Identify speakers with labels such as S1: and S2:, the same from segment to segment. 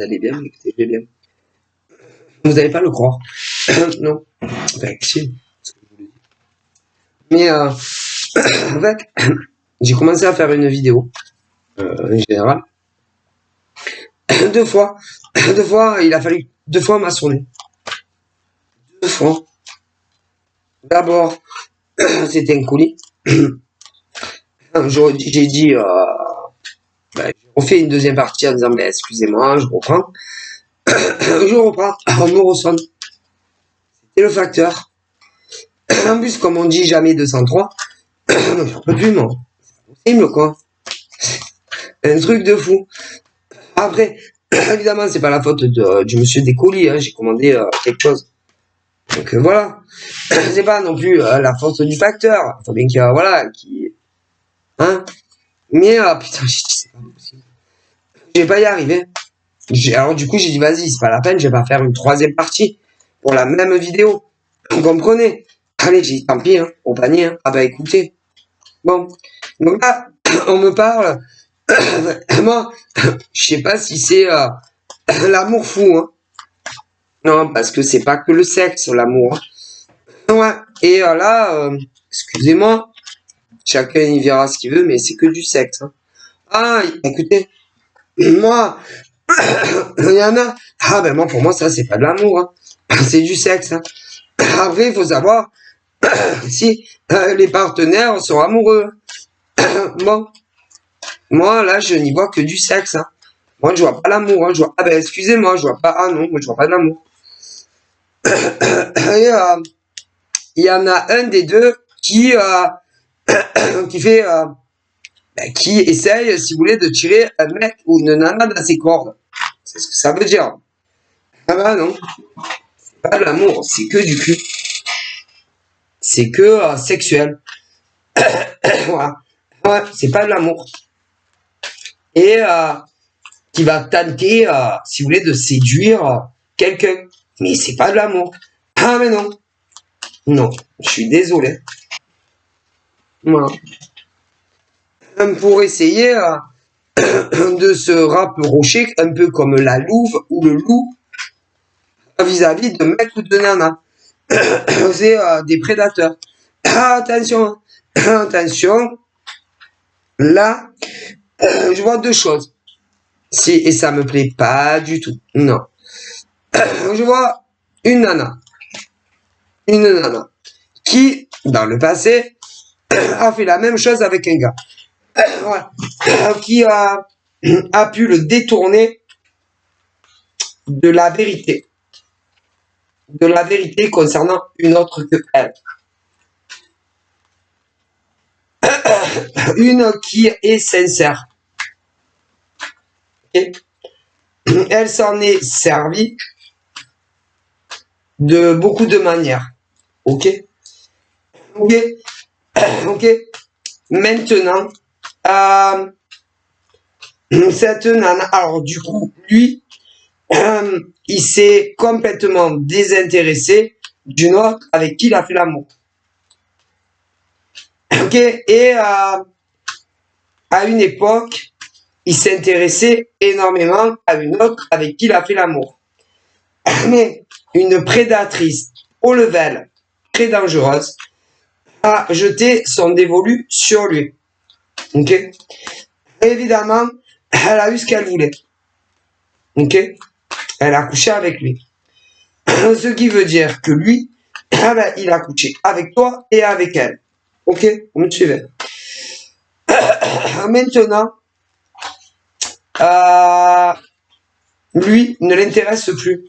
S1: vous allez bien, écoutez, je vais bien. Vous n'allez pas le croire. Non. Enfin, si. Mais en fait, j'ai commencé à faire une vidéo, en général. Deux fois, il a fallu 2 fois maçonner. 2 fois. D'abord, c'était un colis. J'ai dit, on fait une deuxième partie en disant, excusez-moi, je reprends. Je reprends, on me ressonne. C'était le facteur. En plus, comme on dit jamais 203, j'en peux plus, moi. C'est possible, quoi. Un truc de fou. Après, évidemment, c'est pas la faute du monsieur des colis, hein, j'ai commandé quelque chose. Donc voilà. C'est pas non plus la faute du facteur. Faut bien qu'il voilà, qui. Hein. Mais putain, c'est pas possible. Je vais pas y arriver. Alors du coup, j'ai dit, vas-y, c'est pas la peine, je vais pas faire une 3e partie pour la même vidéo. Vous comprenez? Allez, j'ai dit, tant pis, hein, au panier. Hein. Ah bah écoutez. Bon. Donc là, on me parle. Moi, je sais pas si c'est l'amour fou. Hein. Non, parce que c'est pas que le sexe, l'amour. Hein. Ouais. Et là, excusez-moi, chacun y verra ce qu'il veut, mais c'est que du sexe. Hein. Ah, écoutez, moi, il y en a. Ah ben moi, pour moi, ça, c'est pas de l'amour. Hein. C'est du sexe. Hein. Après, il faut savoir si les partenaires sont amoureux. Bon, moi, là, je n'y vois que du sexe. Hein. Moi, je vois pas l'amour. Hein. Je vois... Ah ben, excusez-moi, je vois pas... Ah non, moi, je vois pas de l'amour. Et il y en a un des deux qui fait... qui essaye, si vous voulez, de tirer un mec ou une nana dans ses cordes. C'est ce que ça veut dire. Ah bah non. C'est pas de l'amour, c'est que du cul. C'est que sexuel. Voilà. Ouais, c'est pas de l'amour. Et qui va tenter, si vous voulez, de séduire quelqu'un. Mais c'est pas de l'amour. Ah mais non. Non, je suis désolé. Voilà. Pour essayer de se rapprocher un peu comme la louve ou le loup vis-à-vis de mec ou de nana. C'est des prédateurs. Ah, attention, attention. Là, je vois 2 choses. Et ça me plaît pas du tout. Non. Je vois une nana. Une nana. Qui, dans le passé, a fait la même chose avec un gars. Voilà. Qui a pu le détourner de la vérité. De la vérité concernant une autre que elle. Une qui est sincère. Okay. Elle s'en est servie de beaucoup de manières. Ok. Ok. Ok. Maintenant, cette nana, alors du coup, lui, il s'est complètement désintéressé d'une autre avec qui il a fait l'amour. Ok. Et à une époque, il s'intéressait énormément à une autre avec qui il a fait l'amour. Mais une prédatrice au level très dangereuse a jeté son dévolu sur lui. Ok. Évidemment, elle a eu ce qu'elle voulait. Ok. Elle a couché avec lui. Ce qui veut dire que lui, il a couché avec toi et avec elle. Ok. Vous me suivez. Maintenant, lui ne l'intéresse plus.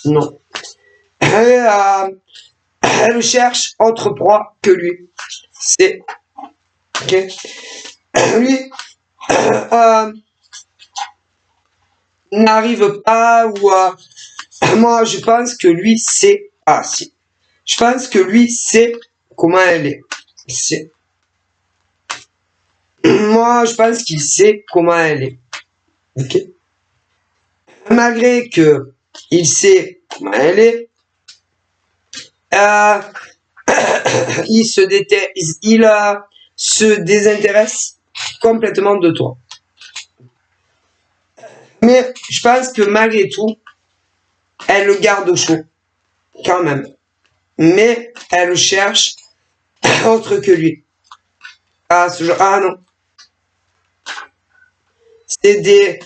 S1: Non. Elle cherche autre proie que lui. C'est... Ok. Lui n'arrive pas ou... moi, je pense que lui sait... Ah, si. Je pense que lui sait comment elle est. C'est... Moi, je pense qu'il sait comment elle est. Ok. Malgré que il sait comment elle est, il se désintéresse complètement de toi. Mais je pense que malgré tout, elle le garde au chaud. Quand même. Mais elle cherche autre que lui. Ah, ce genre, ah non. C'est des,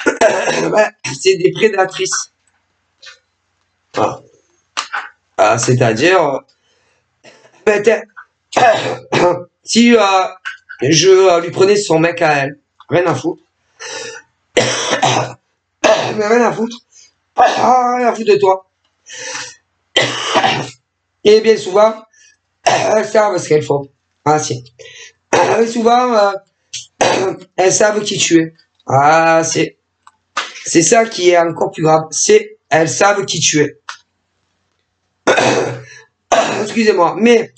S1: ouais, c'est des prédatrices. Ah. Ah, c'est-à-dire, ben, si je lui prenais son mec à elle, rien à foutre. Mais rien à foutre. Rien à foutre de toi. Et bien souvent, elles savent ce qu'elles font. Ah si. Souvent, elles savent qui tu es. Ah, c'est ça qui est encore plus grave. C'est elles savent qui tu es. Excusez-moi, mais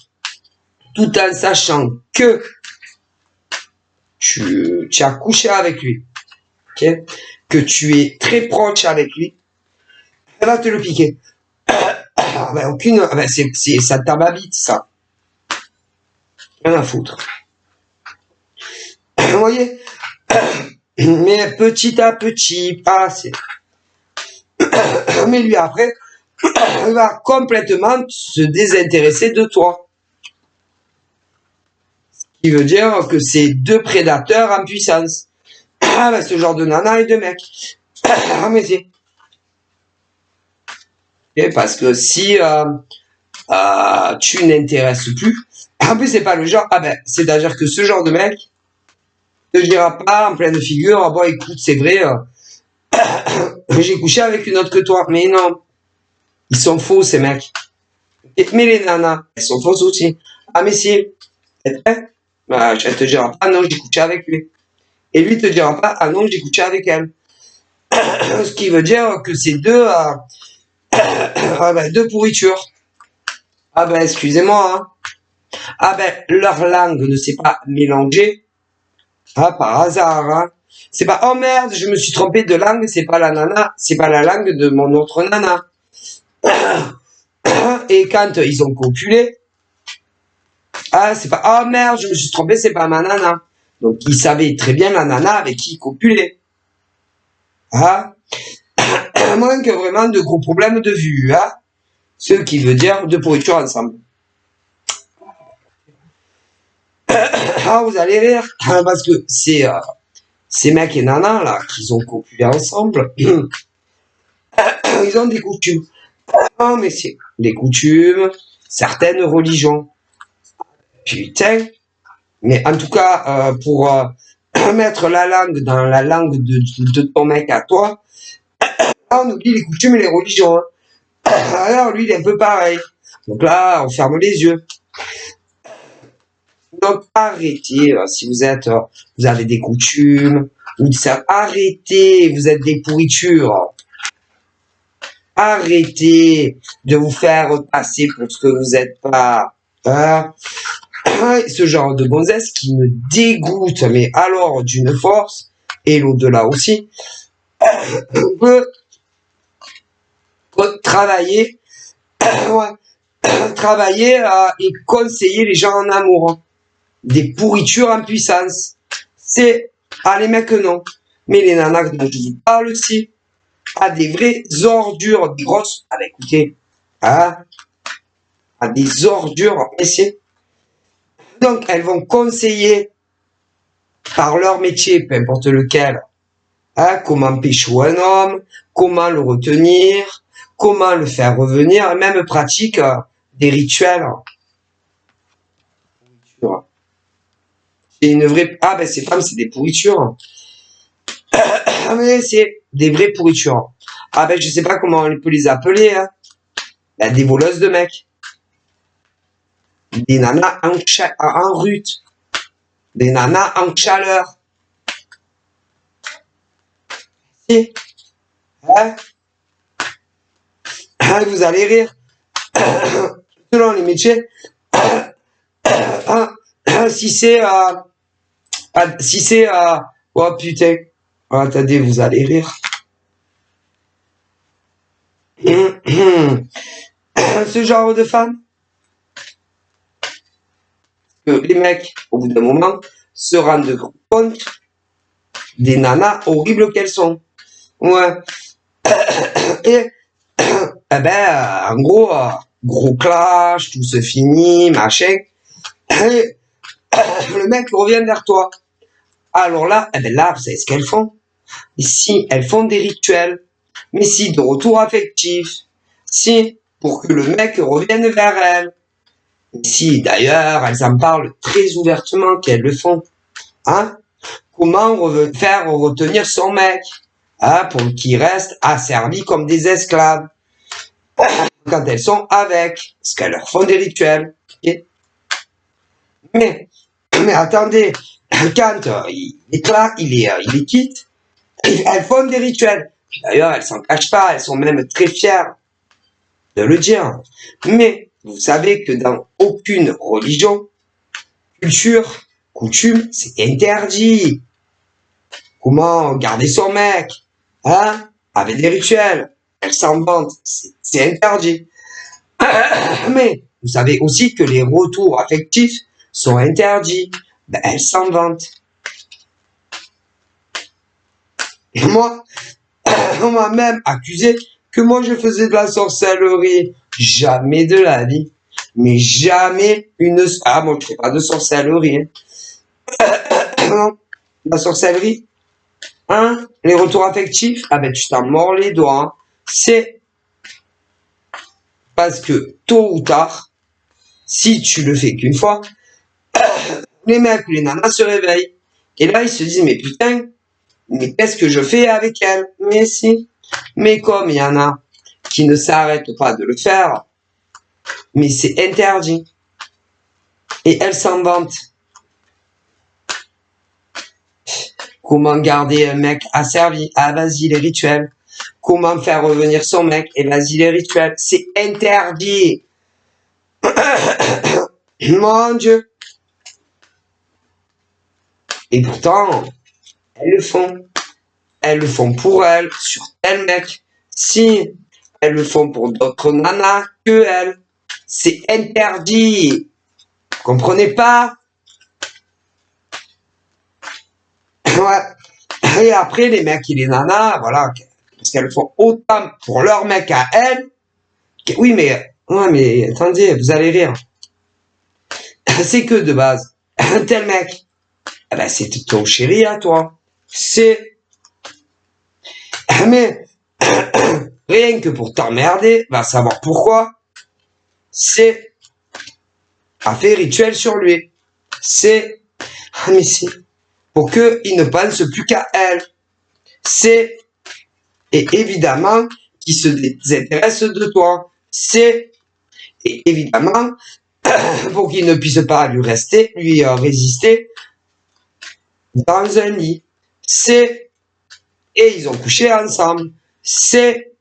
S1: tout en sachant que tu as couché avec lui, okay, que tu es très proche avec lui, elle va te le piquer. Ben, aucune, ben, ça t'habite, ça. Rien à foutre. Vous voyez? Mais petit à petit, ah, c'est. Mais lui, après, il va complètement se désintéresser de toi. Ce qui veut dire que c'est deux prédateurs en puissance. Ah, ben, ce genre de nana et de mec. Ah, mais c'est. Et parce que si tu n'intéresses plus, en plus, c'est pas le genre, ah ben, c'est-à-dire que ce genre de mec ne dira pas en pleine figure, ah bon, écoute, c'est vrai, j'ai couché avec une autre que toi. Mais non, ils sont faux, ces mecs. Mais les nanas, elles sont fausses aussi. Ah, mais si, elle te dira pas, ah non, j'ai couché avec lui. Et lui te dira pas, ah non, j'ai couché avec elle. Ce qui veut dire que c'est deux, deux pourritures. Ah ben, excusez-moi, hein. Ah ben, leur langue ne s'est pas mélangée. Ah, par hasard, hein. C'est pas, oh merde, je me suis trompé de langue, c'est pas la nana, c'est pas la langue de mon autre nana. Et quand ils ont copulé, ah, c'est pas, oh merde, je me suis trompé, c'est pas ma nana. Donc, ils savaient très bien la nana avec qui ils copulaient. Ah, à moins que vraiment de gros problèmes de vue, hein. Ce qui veut dire de pourriture ensemble. Ah, vous allez rire, parce que c'est ces mecs et nanas, là, qui ont copulé ensemble, ils ont des coutumes. Ah, mais c'est des coutumes, certaines religions. Putain. Mais en tout cas, pour mettre la langue dans la langue de ton mec à toi, on oublie les coutumes et les religions. Hein. Alors, lui, il est un peu pareil. Donc là, on ferme les yeux. Donc, arrêtez, si vous êtes, vous avez des coutumes, arrêtez, vous êtes des pourritures. Arrêtez de vous faire passer pour ce que vous n'êtes pas. Hein. Ce genre de gonzesse qui me dégoûte, mais alors d'une force, et l'au-delà aussi, peut travailler, travailler et conseiller les gens en amour. Des pourritures en puissance. C'est, les mecs non. Mais les nanas dont je vous parle aussi, des vraies ordures, des grosses, écoutez, des ordures, essayez. Donc, elles vont conseiller par leur métier, peu importe lequel, comment pécho un homme, comment le retenir, comment le faire revenir, et même pratique des rituels. C'est une vraie... Ah ben ces femmes, c'est des pourritures. Mais c'est des vraies pourritures. Ah ben je sais pas comment on peut les appeler. Hein. Des voleuses de mecs. Des nanas en rut. Des nanas en chaleur. Si. Hein? Vous allez rire. Selon les métiers. Si c'est... si c'est... oh putain. Oh, attendez, vous allez rire. Ce genre de femme. Que les mecs, au bout d'un moment, se rendent compte des nanas horribles qu'elles sont. Ouais. Et, eh ben, en gros, gros clash, tout se finit, machin. Et, le mec revient vers toi. Alors là, eh ben là, vous savez ce qu'elles font? Si elles font des rituels, mais si de retour affectif, si pour que le mec revienne vers elles, si d'ailleurs elles en parlent très ouvertement qu'elles le font, hein? Comment faire retenir son mec, hein, pour qu'il reste asservi comme des esclaves quand elles sont avec, parce qu'elles leur font des rituels. Okay, mais attendez, quand il est là, il les quitte, elles font des rituels. D'ailleurs, elles s'en cachent pas, elles sont même très fières de le dire. Mais vous savez que dans aucune religion, culture, coutume, c'est interdit. Comment garder son mec, hein, avec des rituels. Elle s'en vante, c'est interdit. Mais vous savez aussi que les retours affectifs sont interdits. Ben, elle s'en vante. Et moi, on m'a même accusé que moi je faisais de la sorcellerie. Jamais de la vie. Mais jamais une... Ah, moi je fais pas de sorcellerie. Non, la sorcellerie, hein, les retours affectifs, ah ben tu t'en mords les doigts. Hein. C'est parce que tôt ou tard, si tu le fais qu'une fois, les mecs ou les nanas se réveillent. Et là, ils se disent, mais putain, mais qu'est-ce que je fais avec elle? Mais si. Mais comme il y en a qui ne s'arrêtent pas de le faire, mais c'est interdit. Et elles s'en vantent. Comment garder un mec asservi? Ah, vas-y, les rituels. Comment faire revenir son mec? Et vas-y, les rituels. C'est interdit. Mon Dieu. Et pourtant, elles le font. Elles le font pour elles, sur tel mec. Si elles le font pour d'autres nanas que elles, c'est interdit. Vous comprenez pas? Ouais. Et après, les mecs et les nanas, voilà, parce qu'elles font autant pour leur mec à elles. Oui, ouais, mais attendez, vous allez rire. C'est que de base, un tel mec, eh ben, c'est ton chéri à toi. C'est, mais rien que pour t'emmerder, va savoir pourquoi, c'est a fait rituel sur lui. C'est, mais si, pour qu'il ne pense plus qu'à elle. C'est, et évidemment, qu'il se désintéresse de toi. C'est, et évidemment, pour qu'il ne puisse pas lui résister dans un lit. C'est, et ils ont couché ensemble. C'est,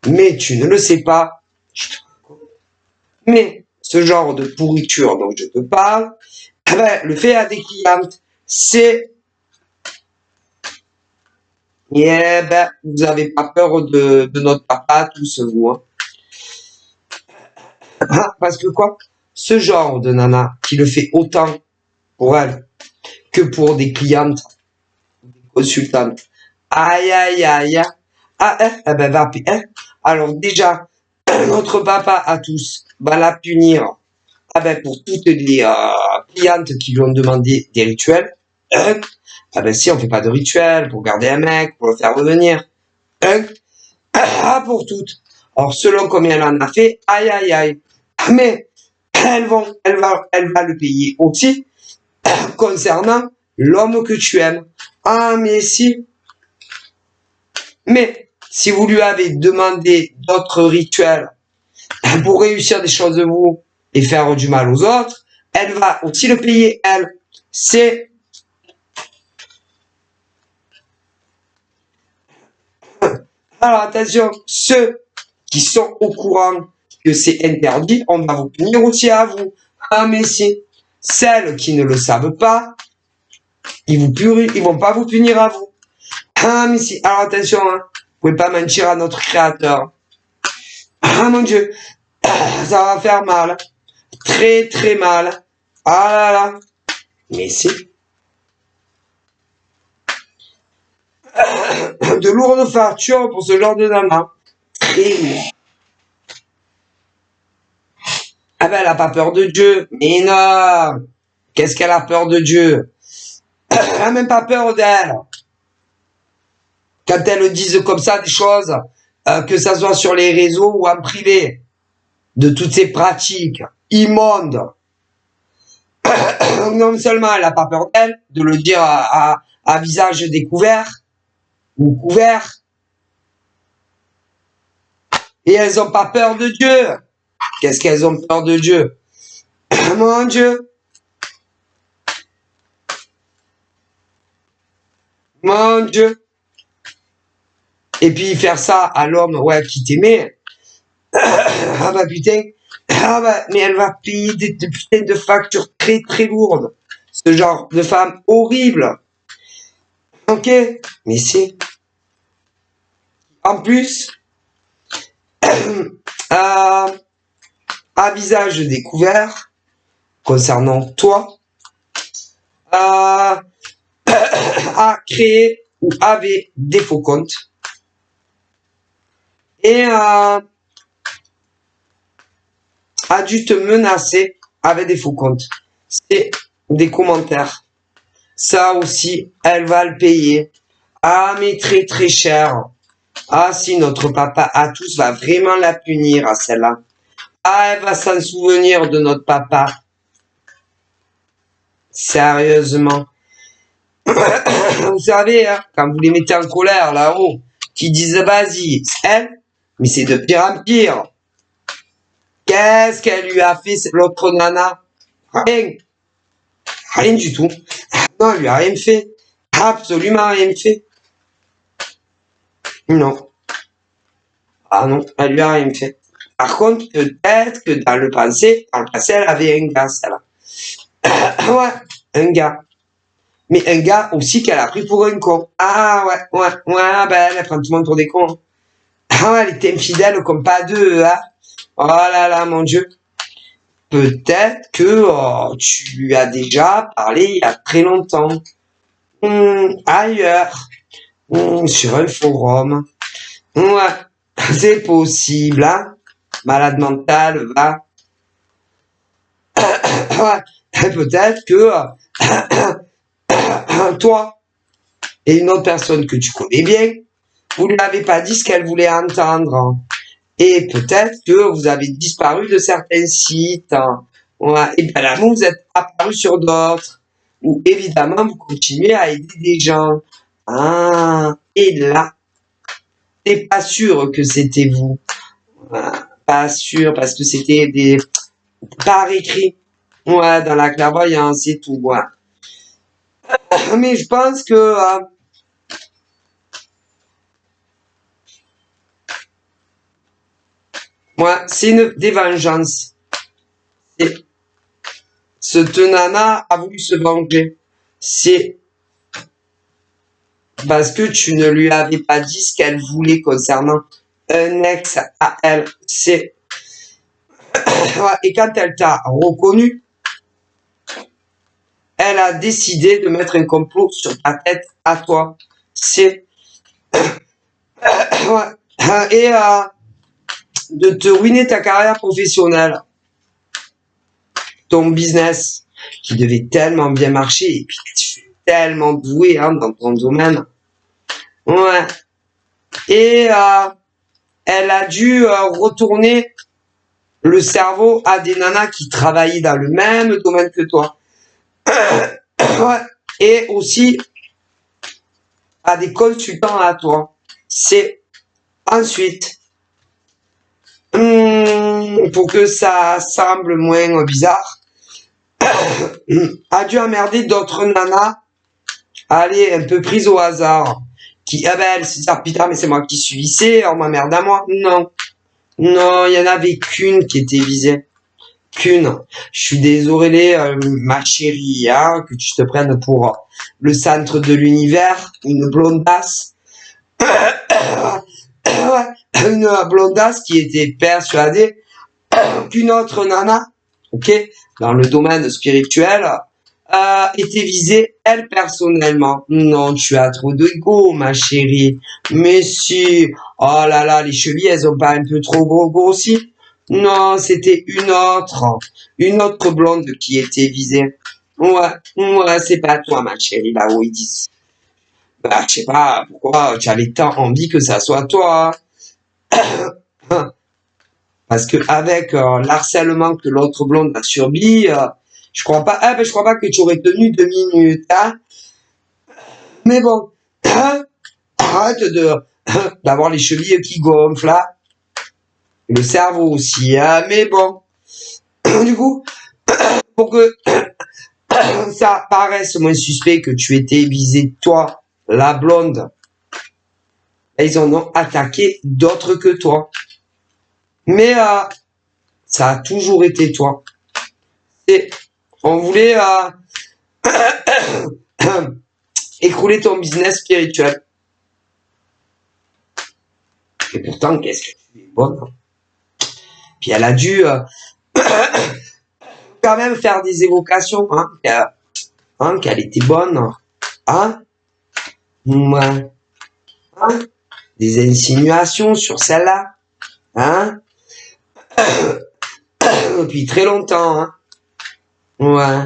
S1: mais tu ne le sais pas. Mais ce genre de pourriture dont je te parle, eh ben, le fait à des clientes, c'est, eh ben, vous n'avez pas peur de notre papa, tous vous, hein. Parce que quoi? Ce genre de nana qui le fait autant pour elle que pour des clientes, des consultantes. Aïe, aïe, aïe. Ah, ben, va, alors déjà, notre papa à tous va la punir. Ah ben, pour toutes les clientes qui lui ont demandé des rituels. Ah ben, si, on fait pas de rituel pour garder un mec, pour le faire revenir. Ah, pour toutes. Alors, selon combien elle en a fait, aïe, aïe, aïe. Mais, elle va le payer aussi concernant l'homme que tu aimes. Ah, mais si. Mais, si vous lui avez demandé d'autres rituels pour réussir des choses de vous et faire du mal aux autres, elle va aussi le payer, elle. C'est... Alors, attention, ceux qui sont au courant que c'est interdit, on va vous punir aussi à vous. Ah, mais si. Celles qui ne le savent pas, ils vont pas vous punir à vous. Ah, mais si. Alors, attention, hein. Vous pouvez pas mentir à notre créateur. Ah, mon Dieu. Ça va faire mal. Très, très mal. Ah là là. Mais si. de lourdes factures pour ce genre de nana. Très lourd. Ah ben, elle a pas peur de Dieu. Mais non. Qu'est-ce qu'elle a peur de Dieu? Elle a même pas peur d'elle. Quand elles disent comme ça des choses, que ça soit sur les réseaux ou en privé, de toutes ces pratiques immondes. Non seulement elle n'a pas peur d'elle, de le dire à visage découvert ou couvert, et elles n'ont pas peur de Dieu. Qu'est-ce qu'elles ont peur de Dieu? Mon Dieu. Mon Dieu. Et puis faire ça à l'homme, ouais, qui t'aimait. Ah bah putain. Ah bah, mais elle va payer des putains de factures très très lourdes. Ce genre de femme horrible. Ok. Mais c'est... En plus, à visage découvert, concernant toi, a créé ou avait des faux comptes et a dû te menacer avec des faux comptes. C'est des commentaires. Ça aussi, elle va le payer. Ah, mais très très cher. Ah, si notre papa à tous va vraiment la punir à celle-là. Ah, elle va s'en souvenir de notre papa. Sérieusement. Vous savez, hein, quand vous les mettez en colère là-haut, qui disent vas-y, elle, mais c'est de pire en pire. Qu'est-ce qu'elle lui a fait, l'autre nana? Rien. Rien du tout. Non, elle lui a rien fait. Absolument rien fait. Non. Ah non, elle lui a rien fait. Par contre, peut-être que dans le passé, elle avait un gars, celle-là. Ouais, un gars. Mais un gars aussi qu'elle a pris pour un con. Ah ouais, ben elle prend tout le monde pour des cons. Ah ouais, elle était infidèle comme pas deux, hein. Oh là là, mon Dieu. Peut-être que tu lui as déjà parlé il y a très longtemps. Ailleurs. Sur un forum. Ouais, c'est possible, hein. Malade mental, va. Ouais, peut-être que toi et une autre personne que tu connais bien, vous ne lui avez pas dit ce qu'elle voulait entendre. Et peut-être que vous avez disparu de certains sites. Ouais. Et bien là, vous êtes apparu sur d'autres. Ou évidemment, vous continuez à aider des gens. Ah, et là, t'es pas sûr que c'était vous. Pas sûr, parce que c'était des par écrit. Ouais, dans la clairvoyance et tout. Ouais. Mais je pense que c'est une des vengeances. Cette nana a voulu se venger. C'est parce que tu ne lui avais pas dit ce qu'elle voulait concernant un ex à elle. C'est et quand elle t'a reconnu, elle a décidé de mettre un complot sur ta tête à toi. C'est et de te ruiner ta carrière professionnelle, ton business qui devait tellement bien marcher et puis tu es tellement doué hein, dans ton domaine. Ouais. Et elle a dû retourner le cerveau à des nanas qui travaillaient dans le même domaine que toi. Ouais. Et aussi à des consultants à toi. C'est ensuite, pour que ça semble moins bizarre, a dû emmerder d'autres nanas, allez, un peu prises au hasard, qui, ah ben, elle se dit, ah putain, mais c'est moi qui suis vissée, on m'emmerde à moi. Non. Non, il y en avait qu'une qui était visée. Qu'une. Je suis désolé, ma chérie, hein, que tu te prennes pour le centre de l'univers, une blondasse. Une blondasse qui était persuadée qu'une autre nana, ok, dans le domaine spirituel, était visée, elle, personnellement. Non, tu as trop d'ego, ma chérie. Mais si, oh là là, les chevilles, elles ont pas un peu trop grossi? Non, c'était une autre blonde qui était visée. Ouais, ouais, c'est pas toi, ma chérie, là où ils disent. Bah, je sais pas pourquoi tu avais tant envie que ça soit toi. Hein. Parce que avec l'harcèlement que l'autre blonde a subi, je crois pas, ah, ben, je crois pas que tu aurais tenu 2 minutes, hein. Mais bon, hein, arrête d'avoir les chevilles qui gonflent, là. Le cerveau aussi, hein. Mais bon, du coup, pour que ça paraisse moins suspect que tu étais visé, toi, la blonde, ils en ont attaqué d'autres que toi. Mais ça a toujours été toi. Et on voulait écrouler ton business spirituel. Et pourtant, qu'est-ce que tu es bonne. Puis elle a dû quand même faire des évocations, hein, qu'elle était bonne. Hein? Ouais. Hein? Des insinuations sur celle-là. Hein? Depuis très longtemps. Hein? Ouais.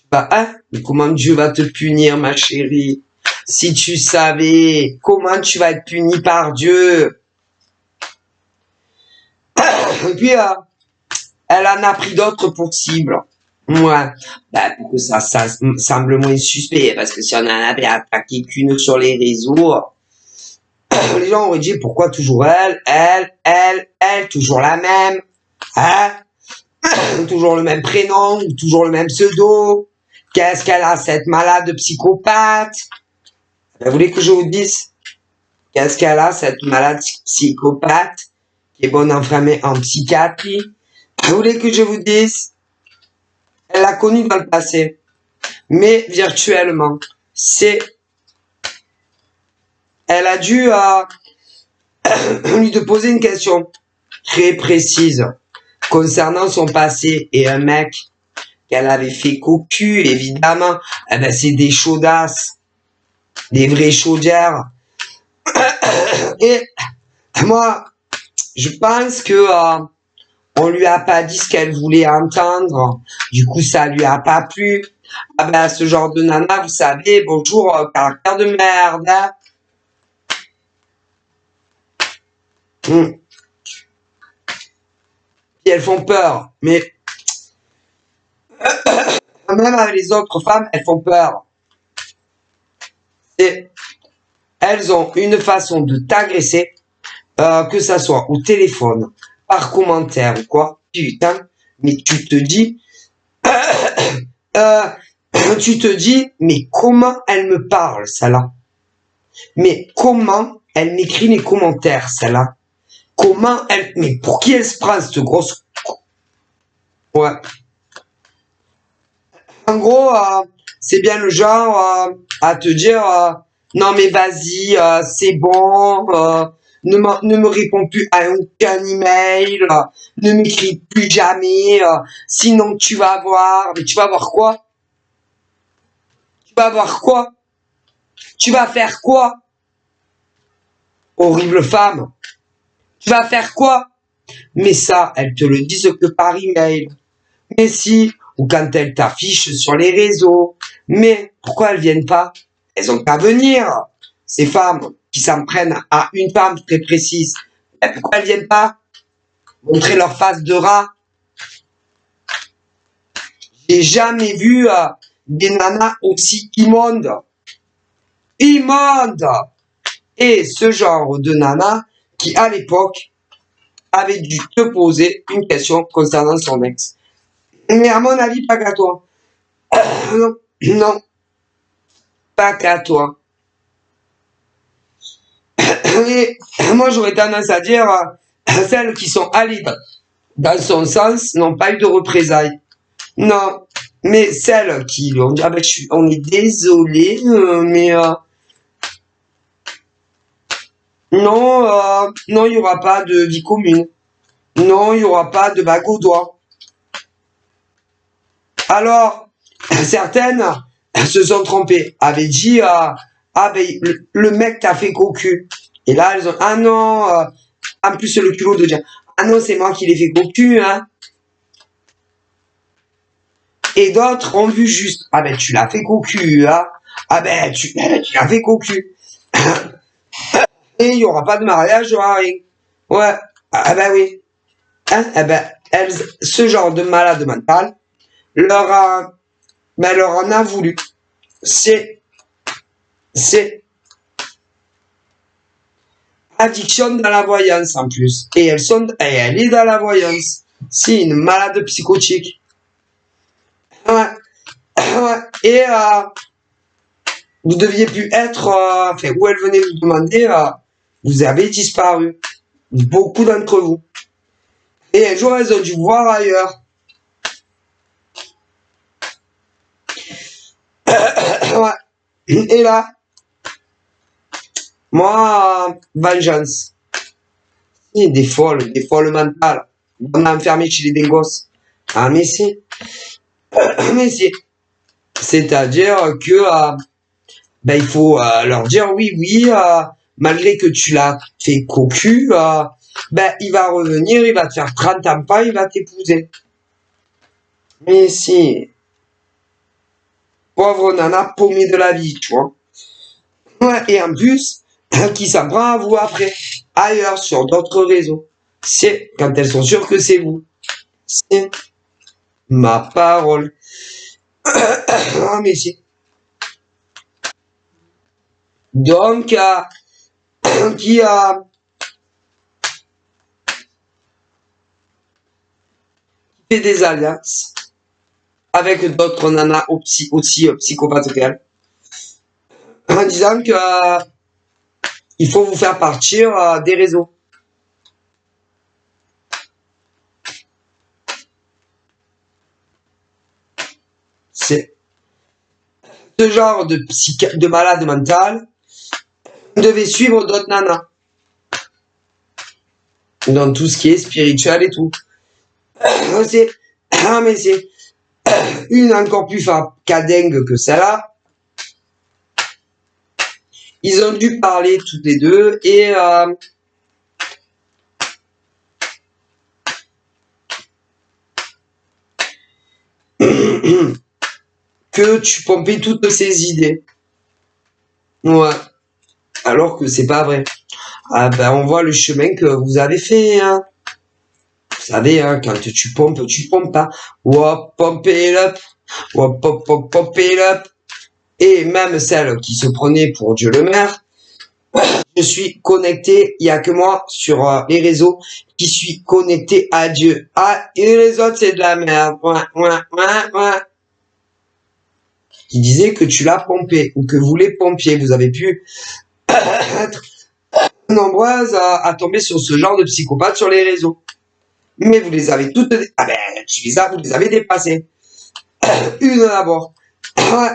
S1: Bah, hein? Mais comment Dieu va te punir, ma chérie? Si tu savais comment tu vas être puni par Dieu. Et puis, elle en a pris d'autres possibles. Ouais. Bah, pour que ça semble moins suspect, parce que si on en avait attaqué qu'une sur les réseaux, les gens auraient dit pourquoi toujours elle, toujours la même, hein? Toujours le même prénom, toujours le même pseudo. Qu'est-ce qu'elle a, cette malade psychopathe? Vous voulez que je vous dise? Qu'est-ce qu'elle a, cette malade psychopathe qui est bonne enfermée en psychiatrie? Vous voulez que je vous dise? Elle l'a connue dans le passé, mais virtuellement. Elle a dû lui poser une question très précise concernant son passé et un mec qu'elle avait fait cocu, évidemment. Eh ben, c'est des chaudasses, des vraies chaudières. Et moi, je pense que on lui a pas dit ce qu'elle voulait entendre. Du coup, ça lui a pas plu. Ah ben, ce genre de nana, vous savez, bonjour, caractère de merde. Hein. Puis elles font peur. Mais même avec les autres femmes, elles font peur. Et elles ont une façon de t'agresser, que ça soit au téléphone, par commentaire ou quoi. Putain, mais tu te dis, mais comment elle me parle, celle-là? Mais comment elle m'écrit les commentaires, celle-là? Mais pour qui elle se prend, cette grosse... Ouais. En gros, c'est bien le genre à te dire, non mais vas-y, c'est bon, ne me réponds plus à aucun email, ne m'écris plus jamais, sinon tu vas voir. Mais tu vas voir quoi? Tu vas voir quoi? Tu vas faire quoi? Horrible femme. Tu vas faire quoi? Mais ça, elles te le disent que par email. Mais si, ou quand elles t'affichent sur les réseaux. Mais pourquoi elles viennent pas? Elles ont qu'à venir. Ces femmes qui s'en prennent à une femme très précise. Mais pourquoi elles viennent pas montrer leur face de rat? J'ai jamais vu des nanas aussi immondes. Immondes! Et ce genre de nana qui, à l'époque, avait dû te poser une question concernant son ex. Mais à mon avis, pas qu'à toi. Non, non, pas qu'à toi. Et moi, j'aurais tendance à dire, celles qui sont allées dans son sens n'ont pas eu de représailles. Non, mais celles qui lui ont dit, ah ben, on est désolé, mais non, non, il n'y aura pas de vie commune. Non, il n'y aura pas de bague au doigt. Alors, certaines se sont trompées, avaient dit ah ben le mec t'a fait cocu. Et là elles ont ah non, en plus le culot de dire ah non c'est moi qui l'ai fait cocu hein. Et d'autres ont vu juste ah ben tu l'as fait cocu hein. Ah ben tu l'as fait cocu. Et il n'y aura pas de mariage, il n'y aura rien. Ouais, ah ben oui. Hein? Eh ben, elles, ce genre de malade mental leur en a voulu. C'est addiction dans la voyance en plus. Et elle est dans la voyance. C'est une malade psychotique. Ouais, ouais. Et vous deviez plus être, enfin, où elle venait vous demander, vous avez disparu. Beaucoup d'entre vous. Et un jour, elles ont dû voir ailleurs. Ouais. Et là, moi, vengeance. Il y a des folles mentales. On a enfermé chez les dingos. Ah, mais si. Mais si. C'est-à-dire que, ben, il faut leur dire oui, oui, malgré que tu l'as fait cocu, ben, il va revenir, il va te faire 30 ans pas, il va t'épouser. Mais si. Pauvre nana paumée de la vie, tu vois. Ouais, et en plus, qui s'en prend à vous après, ailleurs, sur d'autres réseaux. C'est quand elles sont sûres que c'est vous. C'est ma parole. Ah, mais si. Donc, qui fait des alliances avec d'autres nanas aussi psychopathes qu'elle, en disant que il faut vous faire partir des réseaux. C'est ce genre de malade mental devait suivre d'autres nanas dans tout ce qui est spirituel et tout. C'est mais c'est une encore plus cadingue que celle-là. Ils ont dû parler toutes les deux et que tu pompais toutes ces idées. Ouais. Alors que c'est pas vrai. Ah ben on voit le chemin que vous avez fait. Hein. Vous savez, hein, quand tu pompes pas. Wop, pump it up. Wop, pop, pop, pop it up. Et même celle qui se prenait pour Dieu le maire. Je suis connecté, il n'y a que moi sur les réseaux qui suis connecté à Dieu. Ah, et les autres, c'est de la merde. Ouais, ouais, ouais, ouais. Qui disait que tu l'as pompé ou que vous les pompiez. Vous avez pu être nombreuses à tomber sur ce genre de psychopathes sur les réseaux. Mais vous les avez toutes... Ah ben, vous les avez dépassées. Une d'abord. Ouais.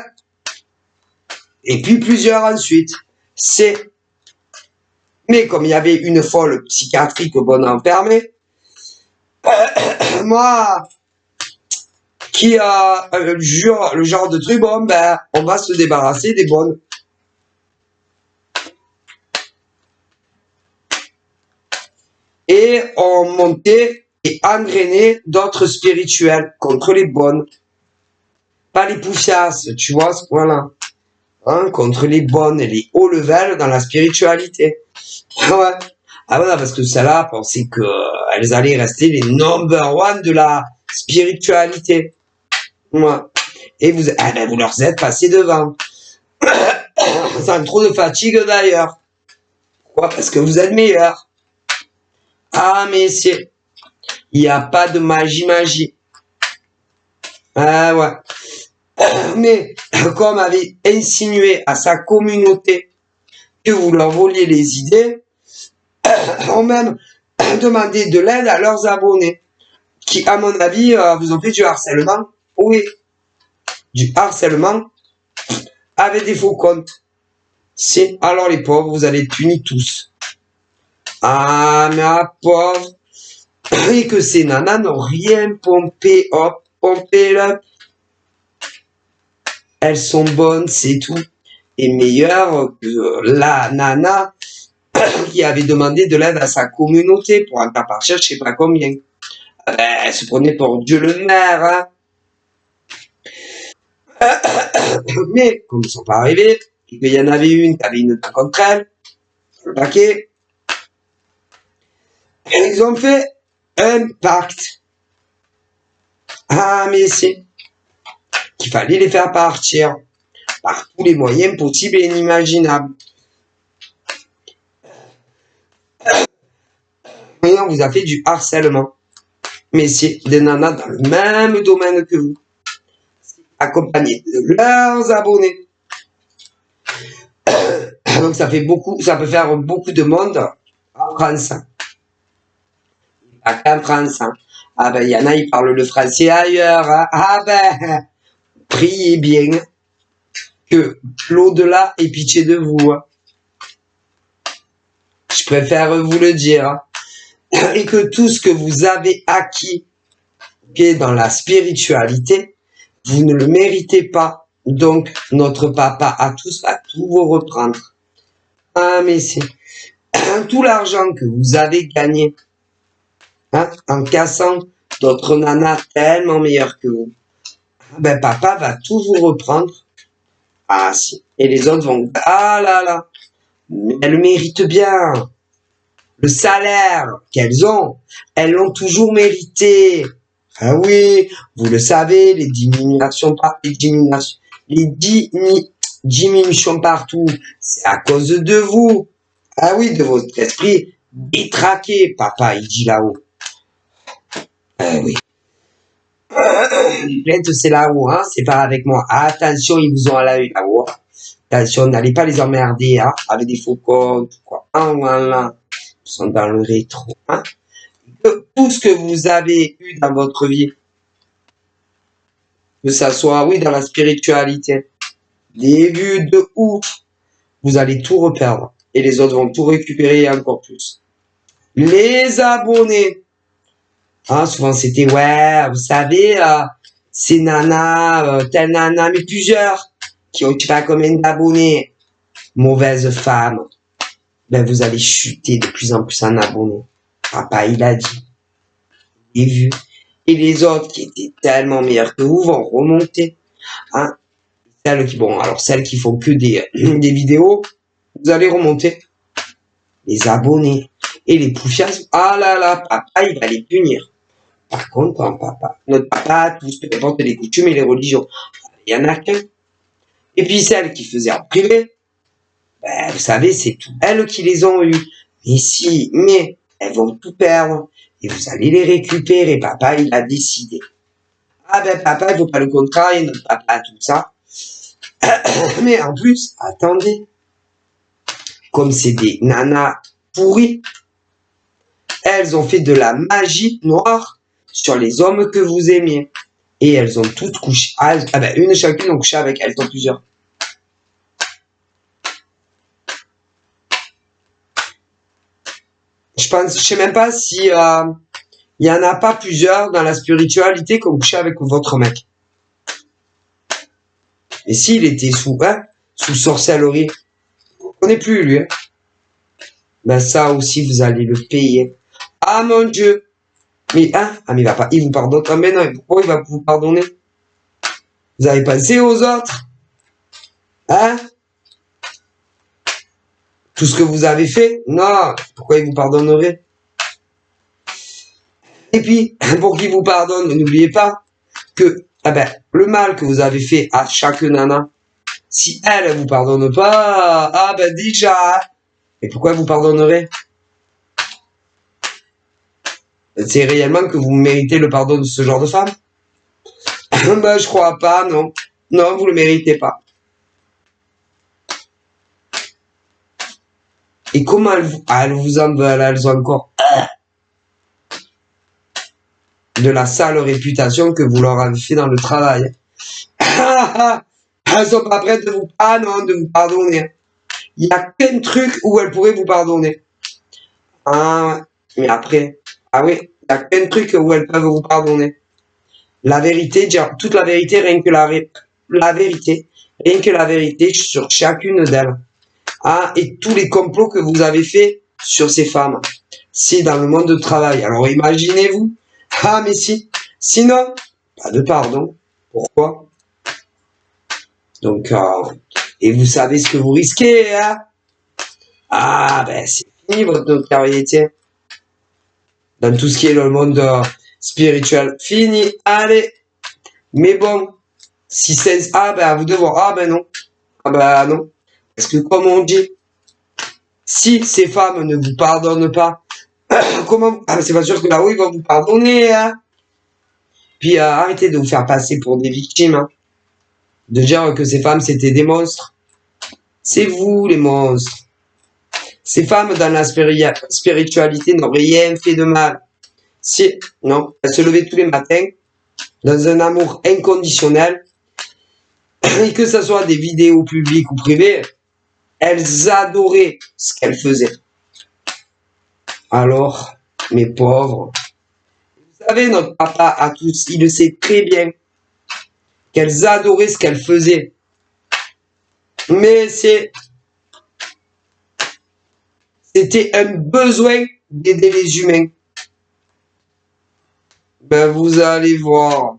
S1: Et puis plusieurs ensuite. C'est... Mais comme il y avait une folle psychiatrique bonne enfermée, moi, qui jure le genre de truc, bon, ben, on va se débarrasser des bonnes. Et on montait et engrainait d'autres spirituels contre les bonnes. Pas les poufiasses, tu vois, voilà. Hein, contre les bonnes et les hauts level dans la spiritualité. Ouais. Ah voilà, parce que celles-là pensaient qu'elles allaient rester les number one de la spiritualité. Ouais. Et vous, ben, vous leur êtes passé devant. Sans trop de fatigue d'ailleurs. Pourquoi? Parce que vous êtes meilleurs. Ah, mais c'est... Il n'y a pas de magie. Ah ouais. Mais comme avait insinué à sa communauté que vous leur voliez les idées, ont même demandé de l'aide à leurs abonnés, qui, à mon avis, vous ont fait du harcèlement. Oui, du harcèlement avec des faux comptes. C'est alors les pauvres, vous allez être punis tous. Ah, mais la pauvre. Et que ces nanas n'ont rien pompé, hop, pompé là. elles sont bonnes, c'est tout. Et meilleures que la nana qui avait demandé de l'aide à sa communauté pour en faire partir je sais pas combien. Elle se prenait pour Dieu le maire, hein. Mais, comme ils sont pas arrivés, et qu'il y en avait une qui avait une dent contre elle, le paquet, ils ont fait un pacte. Ah, mais c'est qu'il fallait les faire partir par tous les moyens possibles et inimaginables. Et on vous a fait du harcèlement. Mais c'est des nanas dans le même domaine que vous, accompagnés de leurs abonnés. Donc ça fait beaucoup, ça peut faire beaucoup de monde en France. Pas qu'en France. Hein. Ah ben, il y en a, ils parlent le français ailleurs. Hein. Ah ben, priez bien que l'au-delà ait pitié de vous. Hein. Je préfère vous le dire. Hein. Et que tout ce que vous avez acquis dans la spiritualité, vous ne le méritez pas. Donc, notre papa à tous va tout vous reprendre. Ah, mais c'est tout l'argent que vous avez gagné hein, en cassant d'autres nanas tellement meilleures que vous. Ben, papa va tout vous reprendre. Ah, si. Et les autres vont, ah là là, mais elles méritent bien. Le salaire qu'elles ont, elles l'ont toujours mérité. Ah oui, vous le savez, les diminutions diminutions partout, c'est à cause de vous. Ah oui, de votre esprit détraqué, papa, il dit là-haut. Ah oui. Les plaintes, c'est là-haut, hein, c'est pas avec moi. Attention, ils vous ont à l'œil là-haut. Attention, n'allez pas les emmerder, hein, avec des faux comptes, quoi. Ah, voilà. Ils sont dans le rétro, hein. Tout ce que vous avez eu dans votre vie, que ça soit, oui, dans la spiritualité, des vues de ouf, vous allez tout reperdre. Et les autres vont tout récupérer encore plus. Les abonnés. Hein, souvent c'était, ouais, vous savez, ces nanas, telle nana, mais plusieurs, qui ont, tu sais pas combien d'abonnés. Mauvaise femme. Ben, vous allez chuter de plus en plus en abonnés. Papa, il a dit. Et vu. Et les autres qui étaient tellement meilleurs que vous vont remonter. Hein. Celles qui font que des vidéos, vous allez remonter. Les abonnés. Et les poufias, ah là là, papa, il va les punir. Par contre, notre papa, tous, peu importe les coutumes et les religions, il y en a qu'un. Et puis celles qui faisaient en privé, ben, vous savez, c'est tout elles qui les ont eues. Mais elles vont tout perdre. Et vous allez les récupérer. Papa, il a décidé. Ah ben, papa, il faut pas le contraire, notre papa, tout ça. Mais en plus, attendez. Comme c'est des nanas pourries, elles ont fait de la magie noire sur les hommes que vous aimiez. Et elles ont toutes couché. Ah ben, une chacune ont couché avec elles, sont plusieurs. Je sais même pas si y en a pas plusieurs dans la spiritualité qui ont couché avec votre mec. Et s'il était sous sorcellerie, on connaît plus lui. Hein. Ben ça aussi vous allez le payer. Ah mon Dieu. Mais mais il vous pardonne. Ah mais non, pourquoi il va vous pardonner? Vous avez pensé aux autres? Hein? Tout ce que vous avez fait? Non, pourquoi il vous pardonnerait? Et puis, pour qu'il vous pardonne, n'oubliez pas que le mal que vous avez fait à chaque nana, si elle vous pardonne pas, déjà, et pourquoi elle vous pardonnerait? C'est réellement que vous méritez le pardon de ce genre de femme? Je crois pas, non. Non, vous le méritez pas. Et comment elles vous en veulent, elles ont encore de la sale réputation que vous leur avez fait dans le travail. Elles sont pas prêtes de vous pardonner. Il y a qu'un truc où elles pourraient vous pardonner. Mais après, oui, il y a qu'un truc où elles peuvent vous pardonner. La vérité, dire toute la vérité, rien que la la vérité, rien que la vérité sur chacune d'elles. Ah, et tous les complots que vous avez faits sur ces femmes. C'est dans le monde du travail. Alors imaginez-vous. Ah, mais si. Sinon, pas de pardon. Pourquoi? Donc, et vous savez ce que vous risquez, hein? Ah, ben c'est fini votre notoriété. Dans tout ce qui est le monde spirituel. Fini, allez. Mais bon, si c'est... Ah, ben à vous de voir. Ah, ben non. Ah, ben non. Parce que comme on dit, si ces femmes ne vous pardonnent pas, comment... Ah, c'est pas sûr que là-haut, ils vont vous pardonner, hein. Puis arrêtez de vous faire passer pour des victimes, hein. De dire que ces femmes, c'était des monstres. C'est vous, les monstres. Ces femmes, dans la spiritualité, n'ont rien fait de mal. Si, non, elles se levaient tous les matins dans un amour inconditionnel. Et que ce soit des vidéos publiques ou privées, elles adoraient ce qu'elles faisaient. Alors, mes pauvres, vous savez, notre papa à tous, il le sait très bien, qu'elles adoraient ce qu'elles faisaient. Mais c'était un besoin d'aider les humains. Ben, vous allez voir.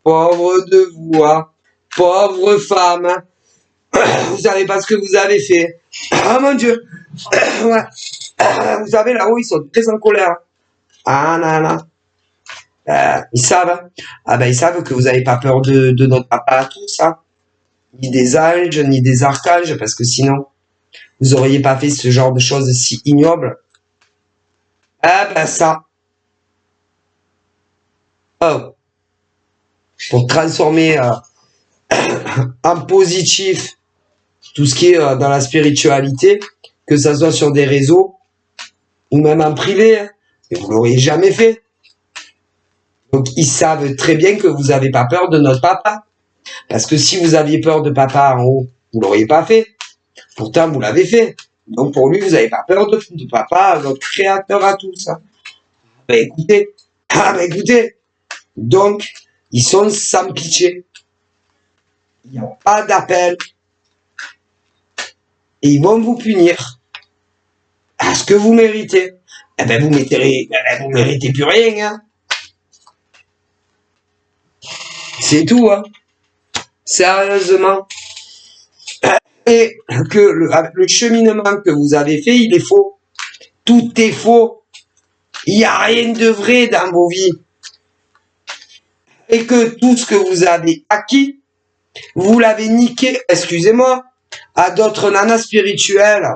S1: Pauvre de vous, hein. Pauvre femme, hein. Vous savez pas ce que vous avez fait. Ah mon Dieu. Ouais. Vous savez, là-haut, ils sont très en colère. Ah là là. Ils savent. Hein. Ah ben, ils savent que vous n'avez pas peur de notre papa à tous, hein. Ni des anges, ni des archanges, parce que sinon, vous auriez pas fait ce genre de choses si ignobles. Ah ben ça. Oh. Pour transformer en positif tout ce qui est dans la spiritualité, que ça soit sur des réseaux ou même en privé, hein. Mais vous l'auriez jamais fait. Donc ils savent très bien que vous n'avez pas peur de notre papa. Parce que si vous aviez peur de papa en haut, vous l'auriez pas fait. Pourtant, vous l'avez fait. Donc pour lui, vous n'avez pas peur de papa, notre créateur à tous. Hein. Ben écoutez, écoutez. Donc, ils sont sans pitié. Il n'y a pas d'appel. Et ils vont vous punir. À ce que vous méritez. Eh ben vous méritez plus rien. Hein. C'est tout. Hein. Sérieusement. Et que le cheminement que vous avez fait, il est faux. Tout est faux. Il n'y a rien de vrai dans vos vies. Et que tout ce que vous avez acquis, vous l'avez niqué, excusez-moi, à d'autres nanas spirituelles.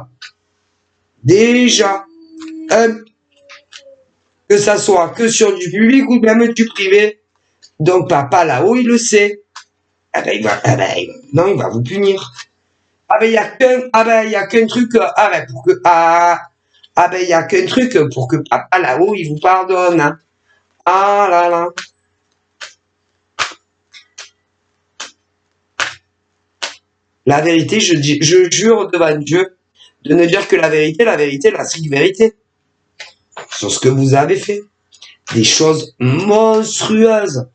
S1: Déjà. Que ça soit que sur du public ou même du privé. Donc papa là-haut, il le sait. Il va vous punir. Il y a qu'un truc, il y a qu'un truc pour que papa là-haut, il vous pardonne, hein. Ah là là. La vérité, je jure devant Dieu de ne dire que la vérité, la stricte vérité. Sur ce que vous avez fait. Des choses monstrueuses.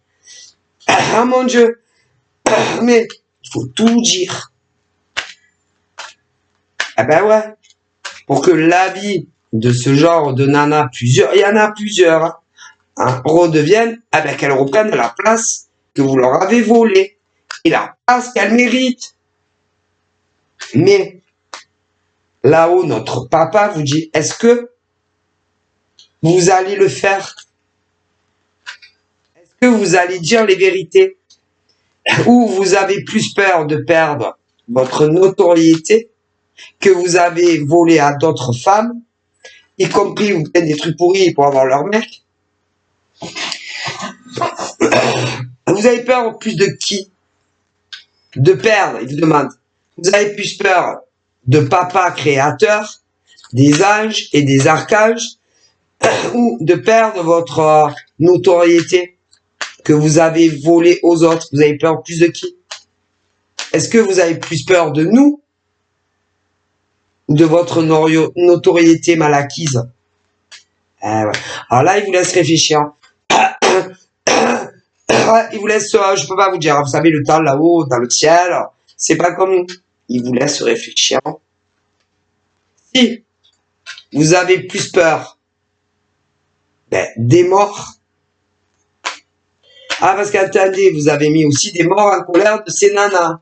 S1: Ah mon Dieu. Mais il faut tout dire. Ah ben ouais. Pour que la vie de ce genre de nana, il y en a plusieurs, hein, redevienne, qu'elles reprennent la place que vous leur avez volée. Et la place qu'elles méritent. Mais là-haut, notre papa vous dit, est-ce que vous allez le faire? Est-ce que vous allez dire les vérités? Ou vous avez plus peur de perdre votre notoriété que vous avez volé à d'autres femmes, y compris vous faites des trucs pourris pour avoir leur mec? Vous avez peur plus de qui? De perdre, il vous demande. Vous avez plus peur de papa créateur, des anges et des archanges, ou de perdre votre notoriété que vous avez volée aux autres? Vous avez peur plus de qui? Est-ce que vous avez plus peur de nous ou de votre notoriété mal acquise? Ouais. Alors là, il vous laisse réfléchir. Il vous laisse, je peux pas vous dire, vous savez, le temps là-haut, dans le ciel, c'est pas comme nous. Il vous laisse réfléchir. Si vous avez plus peur des morts, parce qu'attendez, vous avez mis aussi des morts en colère de ces nanas,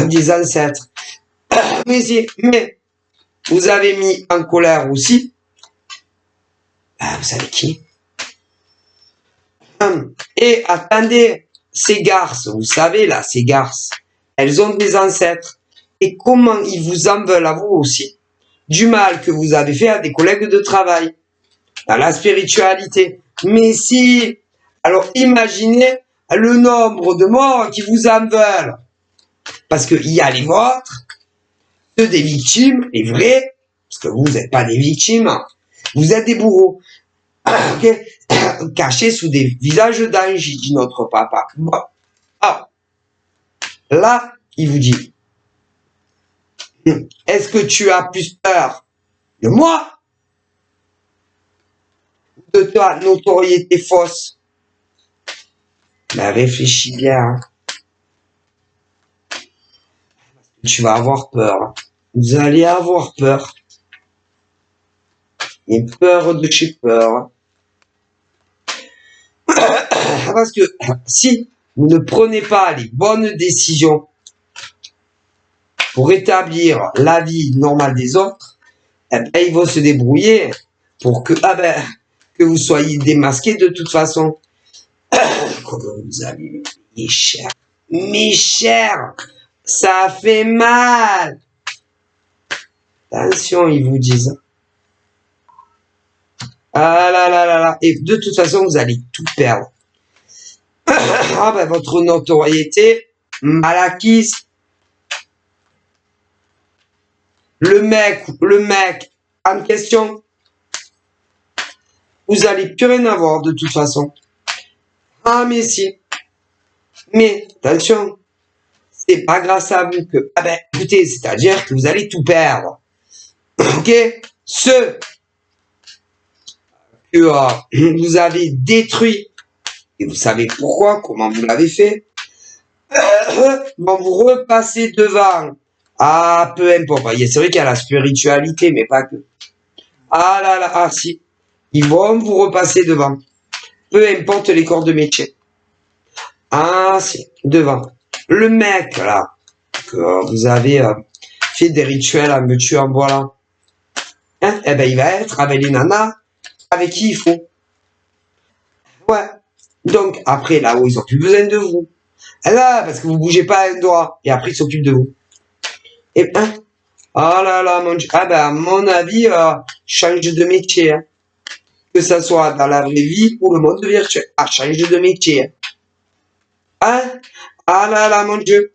S1: des ancêtres. Mais vous avez mis en colère aussi, vous savez qui? Et attendez, ces garces, vous savez là, ces garces, elles ont des ancêtres. Et comment ils vous en veulent à vous aussi du mal que vous avez fait à des collègues de travail, dans la spiritualité. Mais si, alors imaginez le nombre de morts qui vous en veulent. Parce qu'il y a les vôtres, ceux des victimes, les vrais, parce que vous n'êtes pas des victimes, vous êtes des bourreaux. Okay. Cachés sous des visages d'anges, dit notre papa. Bon. Alors, là, il vous dit, est-ce que tu as plus peur de moi ou de ta notoriété fausse? Ben, réfléchis bien. Hein. Tu vas avoir peur. Vous allez avoir peur. Et peur de chez peur. Parce que si vous ne prenez pas les bonnes décisions pour rétablir la vie normale des autres, eh ben, ils vont se débrouiller pour que, que vous soyez démasqués de toute façon. Comment vous allez mes chers, mes chers, ça fait mal. Attention, ils vous disent. Ah là là là là. Et de toute façon, vous allez tout perdre. Votre notoriété mal acquise. Le mec en question, vous allez plus rien avoir de toute façon. Ah mais si. Mais attention, c'est pas grâce à vous que... écoutez, c'est-à-dire que vous allez tout perdre. Ok? Ceux que vous avez détruits, et vous savez pourquoi, comment vous l'avez fait, vont vous repasser devant. Ah, peu importe. C'est vrai qu'il y a la spiritualité, mais pas que. Ah là là, ah si. Ils vont vous repasser devant. Peu importe les corps de métier. Ah si, devant. Le mec, là, que vous avez fait des rituels en me tuant, voilà. Hein? Eh ben, il va être avec les nanas avec qui il faut. Ouais. Donc, après, là où ils ont plus besoin de vous. Là, parce que vous bougez pas un doigt. Et après, ils s'occupent de vous. Et hein? Ah là là, mon Dieu. À mon avis, change de métier. Hein. Que ça soit dans la vraie vie ou le monde virtuel. Ah, change de métier. Hein? Ah là là, mon Dieu.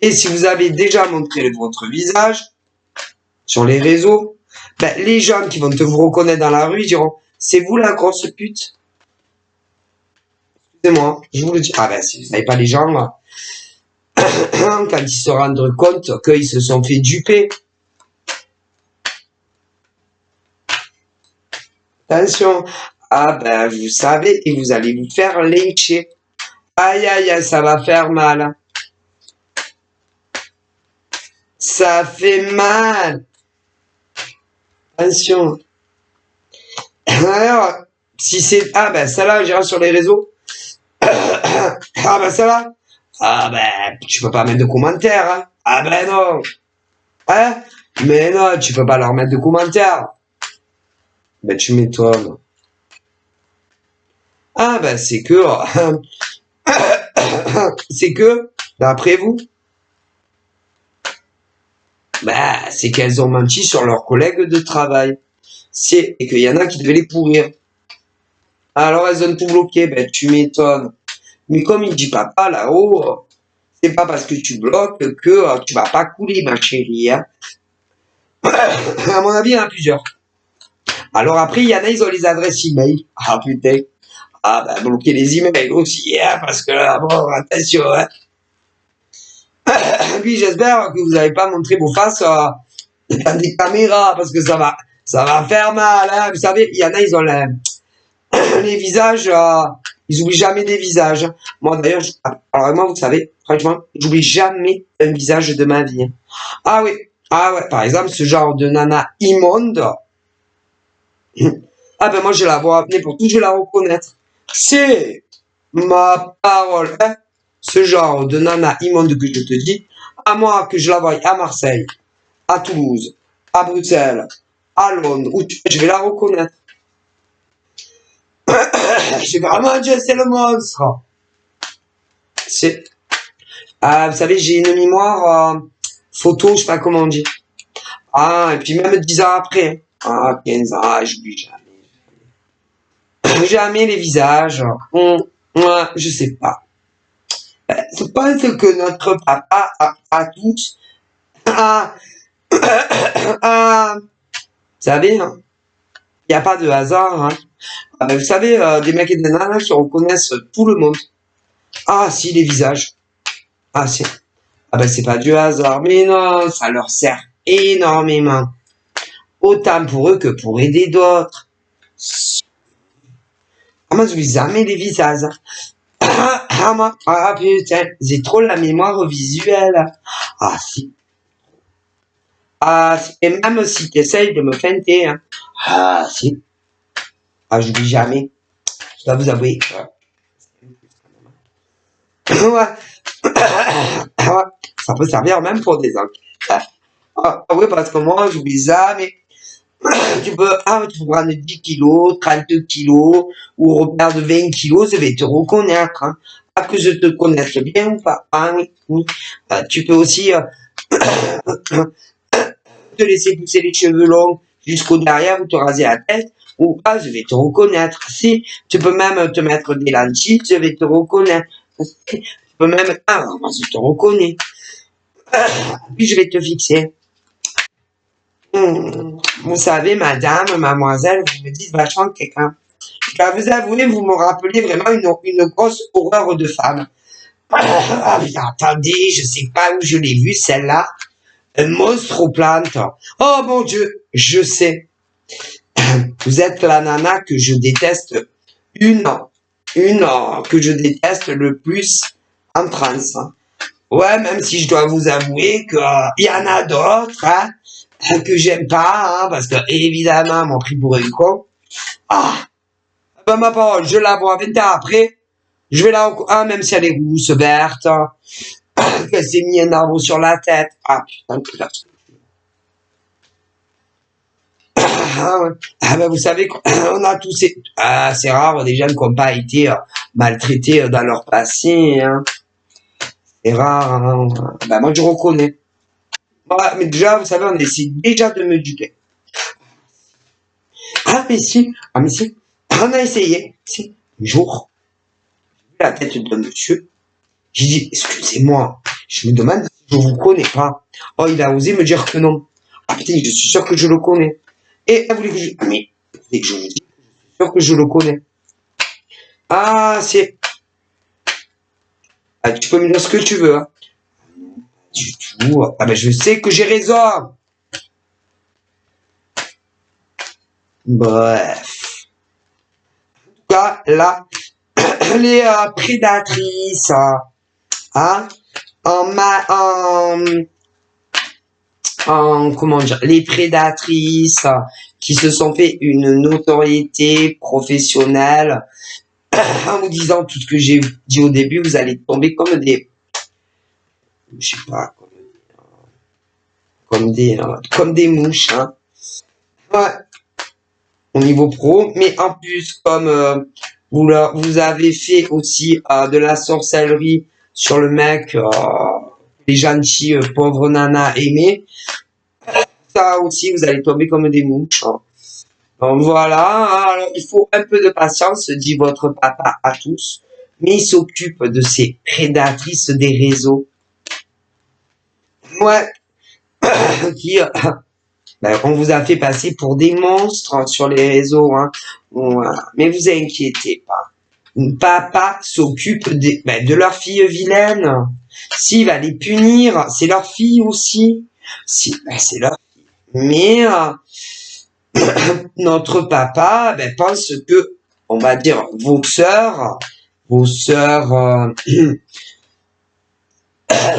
S1: Et si vous avez déjà montré votre visage sur les réseaux, les gens qui vont vous reconnaître dans la rue, ils diront, c'est vous la grosse pute? Excusez-moi, je vous le dis. Si vous n'avez pas les gens, là, quand ils se rendent compte qu'ils se sont fait duper. Attention. Vous savez, et vous allez vous faire lyncher. Aïe, aïe, aïe, ça va faire mal. Ça fait mal. Attention. Alors, si c'est... celle-là, j'irai sur les réseaux. Celle-là. Tu peux pas mettre de commentaires. Hein. Non. Hein? Mais non, tu peux pas leur mettre de commentaires. Tu m'étonnes. C'est que... c'est que, d'après vous, c'est qu'elles ont menti sur leurs collègues de travail. Et qu'il y en a qui devaient les pourrir. Alors elles ont tout bloqué, tu m'étonnes. Mais comme il dit papa là-haut, c'est pas parce que tu bloques que tu vas pas couler, ma chérie. Hein. À mon avis, il y en a plusieurs. Alors après, il y en a, ils ont les adresses e-mail. Ah putain. Bloquer les emails aussi, hein, parce que bon, attention. Hein. Puis j'espère que vous n'avez pas montré vos faces dans des caméras, parce que ça va faire mal. Hein. Vous savez, il y en a, ils ont Les visages, ils oublient jamais des visages. Moi, d'ailleurs, alors moi, vous savez, franchement, j'oublie jamais un visage de ma vie. Ah oui, ah ouais, par exemple, ce genre de nana immonde. Ah ben moi, je la vois n'importe où, je vais la reconnaître. C'est ma parole, hein. Ce genre de nana immonde que je te dis, à moi que je la voie à Marseille, à Toulouse, à Bruxelles, à Londres, je vais la reconnaître. J'ai vraiment dit, c'est le monstre. C'est, vous savez, j'ai une mémoire photo, je sais pas comment on dit. Ah, et puis même 10 ans après. Ah, 15 ans, j'oublie jamais. Jamais les visages. Moi, je sais pas. Je pense que notre papa a tous, a, vous savez, hein, il n'y a pas de hasard. Hein. Vous savez, des mecs et des nanas qui reconnaissent tout le monde. Ah, si, les visages. Ah, si. Ah ben, c'est pas du hasard. Mais non, ça leur sert énormément. Autant pour eux que pour aider d'autres. Ah, moi, je vis jamais les visages. Ah, putain, j'ai trop la mémoire visuelle. Ah, si. Ah, et même si tu essayes de me feinter, hein. Ah, si. Ah, j'oublie jamais. Je dois vous avouer. Ouais. Ça peut servir même pour des enquêtes. Ah, oui, parce que moi, j'oublie jamais. Tu peux prendre 10 kilos, 30 kilos, ou repère de 20 kilos, je vais te reconnaître. Hein. Pas que je te connaisse bien ou pas. Ah oui, oui. Tu peux aussi te laisser pousser les cheveux longs jusqu'au derrière ou te raser la tête, ou pas, je vais te reconnaître. Si, tu peux même te mettre des lentilles, je vais te reconnaître. Tu peux même, je te reconnais. Puis je vais te fixer. Vous savez, madame, mademoiselle, vous me dites vachement quelqu'un. Je dois vous avouer, vous me rappelez vraiment une grosse horreur de femme. Ah, mais attendez, je sais pas où je l'ai vue, celle-là. Un monstre aux plantes. Oh mon Dieu, je sais. Vous êtes la nana que je déteste. Une que je déteste le plus en France. Ouais, même si je dois vous avouer que y en a d'autres, hein, que j'aime pas, hein, parce que évidemment, m'ont pris pour un con. Ah, ben ma parole, je la vois 20 ans après, je vais la même si elle est rousse, verte, qu'elle s'est mis un arbre sur la tête. Ah putain, putain. Ben vous savez qu'on a tous ces... Ah, c'est rare des gens qui n'ont pas été maltraités dans leur passé. Hein. C'est rare. Hein. Ben moi, je reconnais. Ouais, mais déjà, vous savez, on essaie déjà de me duper. Mais si, on a essayé. Si, un jour, la tête d'un monsieur, j'ai dit, excusez-moi, je me demande si je vous connais pas. Oh, il a osé me dire que non. Ah putain, je suis sûr que je le connais. Et elle voulait que je... mais, dès que je vous dis, je suis sûr que je le connais. Ah, c'est... Ah, tu peux me dire ce que tu veux, hein. Du tout. Ah ben, je sais que j'ai raison. Bref. En tout cas, là, les prédatrices, hein, comment dire, les prédatrices qui se sont fait une notoriété professionnelle, en vous disant tout ce que j'ai dit au début, vous allez tomber comme des, je sais pas, comme des mouches, hein. Ouais, au niveau pro, mais en plus, comme vous avez fait aussi de la sorcellerie sur le mec, les gentils pauvres nanas aimés, ça aussi, vous allez tomber comme des mouches. Hein. Donc voilà, alors, il faut un peu de patience, dit votre papa à tous, mais il s'occupe de ces prédatrices des réseaux. Ouais, qui, ben, on vous a fait passer pour des monstres sur les réseaux, hein. Voilà. Mais vous inquiétez pas. Papa s'occupe de leur fille vilaine. S'il va les punir, c'est leur fille aussi. Si, ben, c'est leur fille. Mais notre papa pense que on va dire, vos sœurs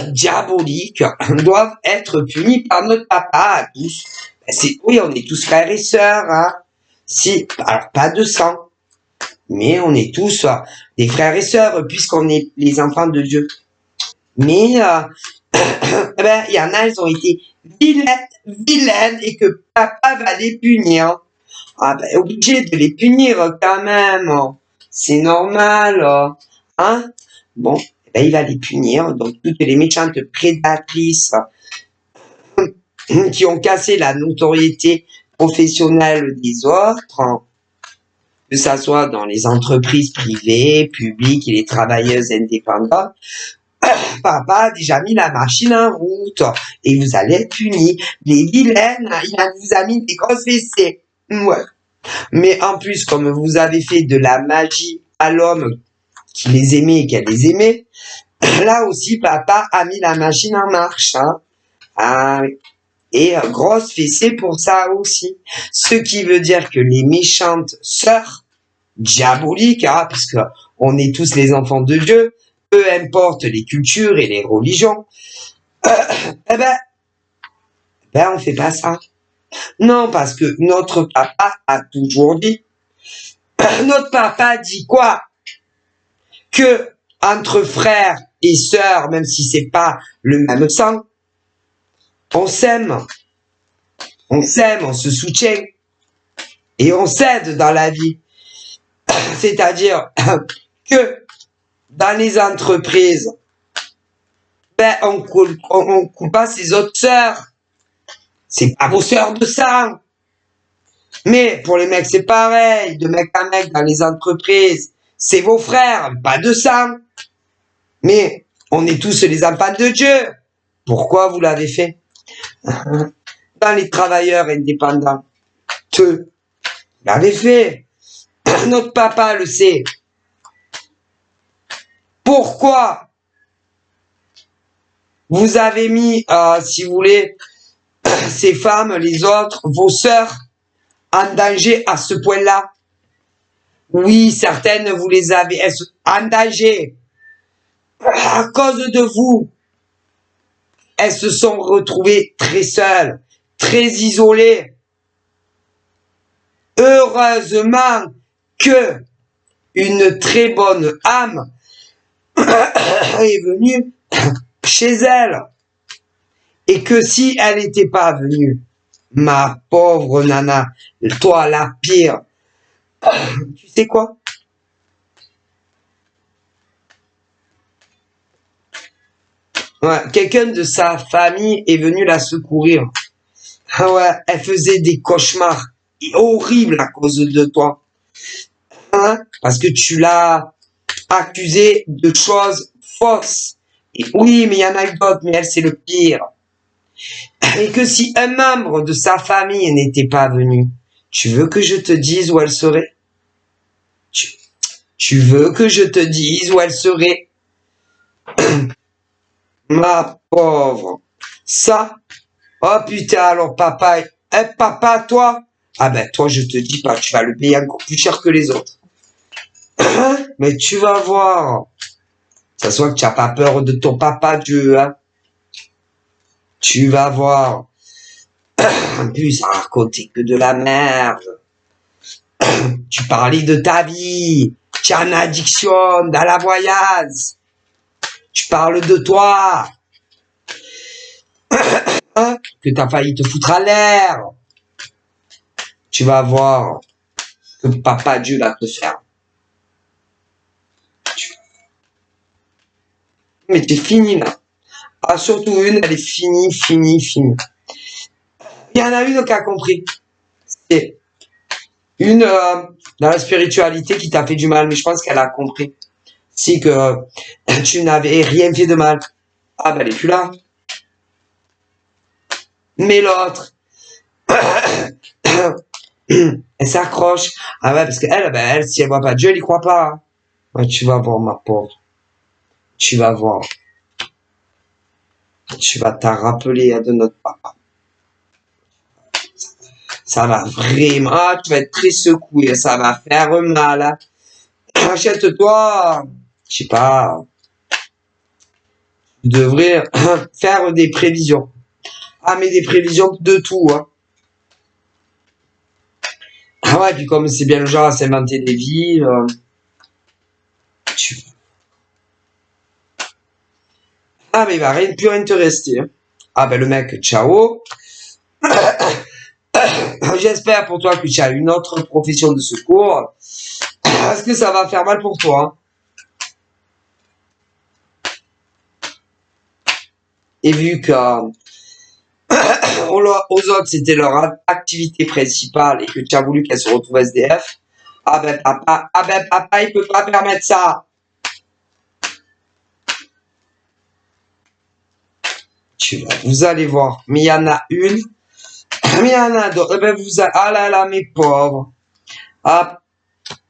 S1: diaboliques doivent être punies par notre papa à tous. Oui, on est tous frères et sœurs, hein. Si, alors pas de sang, mais on est tous des frères et sœurs puisqu'on est les enfants de Dieu. Mais il y en a, elles ont été vilaines et que papa va les punir. Obligé de les punir quand même. C'est normal. Hein? Bon, il va les punir. Donc toutes les méchantes prédatrices qui ont cassé la notoriété professionnelle des autres, que ça soit dans les entreprises privées, publiques et les travailleuses indépendantes, papa a déjà mis la machine en route et vous allez être punis. Les vilaines, il vous a mis des grosses WC. Ouais. Mais en plus, comme vous avez fait de la magie à l'homme qui les aimait et qu'elle les aimait, là aussi, papa a mis la machine en marche. Hein. Ah, et grosse fessée pour ça aussi. Ce qui veut dire que les méchantes sœurs diaboliques, hein, parce que on est tous les enfants de Dieu, peu importe les cultures et les religions, eh ben on fait pas ça. Non, parce que notre papa a toujours dit, notre papa dit quoi? Que entre frères et sœurs, même si c'est pas le même sang, on s'aime, on se soutient et on s'aide dans la vie. C'est-à-dire que dans les entreprises, on coule pas ses autres sœurs. C'est pas vos sœurs de sang. Mais pour les mecs, c'est pareil. De mec à mec dans les entreprises, c'est vos frères, pas de sang. Mais on est tous les enfants de Dieu. Pourquoi vous l'avez fait? Dans les travailleurs indépendants, vous l'avez fait. Notre papa le sait. Pourquoi vous avez mis, si vous voulez, ces femmes, les autres, vos sœurs, en danger à ce point-là? Oui, certaines, vous les avez en danger. À cause de vous, elles se sont retrouvées très seules, très isolées. Heureusement que une très bonne âme est venue chez elle. Et que si elle n'était pas venue, ma pauvre nana, toi la pire, tu sais quoi? Ouais, quelqu'un de sa famille est venu la secourir. Ah ouais, elle faisait des cauchemars horribles à cause de toi. Hein? Parce que tu l'as accusée de choses fausses. Et oui, mais il y en a eu d'autres, mais elle, c'est le pire. Et que si un membre de sa famille n'était pas venu, tu veux que je te dise où elle serait? Tu veux que je te dise où elle serait? Ma pauvre. Ça, oh putain, alors papa, papa, toi? Ah ben toi, je te dis pas, tu vas le payer encore plus cher que les autres. Mais tu vas voir. Ça soit que tu n'as pas peur de ton papa Dieu, hein. Tu vas voir. En plus, à raconter que de la merde. Tu parlais de ta vie. Tu as une addiction dans la voyage. Tu parles de toi. Hein? Que t'as failli te foutre à l'air. Tu vas voir que papa Dieu va te faire. Mais t'es fini là. Ah, surtout une, elle est finie. Il y en a une qui a compris. C'est une dans la spiritualité qui t'a fait du mal, mais je pense qu'elle a compris. C'est que tu n'avais rien fait de mal. Ah ben elle est plus là. Mais l'autre, elle s'accroche. Ah ouais, parce qu'elle, elle, si elle voit pas Dieu, elle y croit pas. Hein. Ouais, tu vas voir, ma pauvre. Tu vas voir. Tu vas t'en rappeler de notre papa. Ça va vraiment, tu vas être très secoué, ça va faire mal. Hein. Achète-toi, je sais pas, tu devrais faire des prévisions. Ah, mais des prévisions de tout, hein. Ah ouais, puis comme c'est bien le genre à s'inventer des vies, tu... Ah, mais il va rien, plus rien te rester. Hein. Ah, ben le mec, ciao. J'espère pour toi que tu as une autre profession de secours. Est-ce que ça va faire mal pour toi? Hein. Et vu que aux autres, c'était leur activité principale et que tu as voulu qu'elle se retrouve SDF, ah ben papa, il peut pas permettre ça. Vous allez voir. Mais il y en a une, mais il y en a d'autres. Eh ben ah là là, mes pauvres. Ah,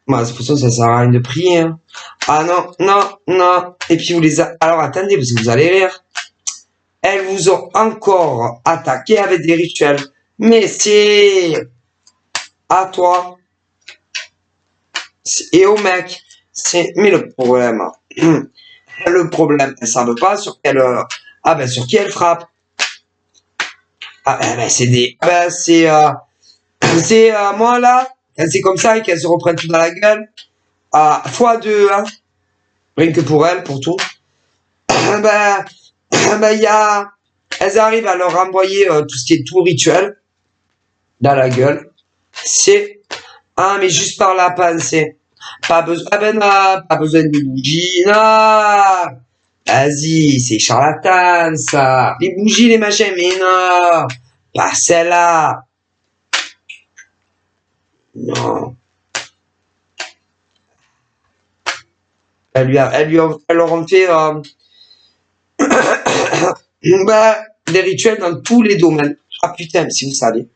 S1: moi, c'est pour ça que ça sert à rien de prier. Hein. Ah non, non, non. Et puis vous les alors attendez, parce que vous allez rire. Elles vous ont encore attaqué avec des rituels. Mais c'est à toi et au mec. Mais le problème, elles savent pas sur quelle sur qui elle frappe. Ah ben c'est des c'est moi là, c'est comme ça et qu'elles se reprennent tout dans la gueule. Ah x2 hein. Rien que pour elles, pour tout. Ben il y a elles arrivent à leur envoyer tout ce qui est tout rituel dans la gueule. C'est mais juste par la pensée. Pas besoin pas besoin de bougies. Non. Vas-y, c'est charlatan, ça. Les bougies, les machins, mais non. Pas celle-là. Non. Elles leur ont fait, des rituels dans tous les domaines. Ah putain, si vous savez.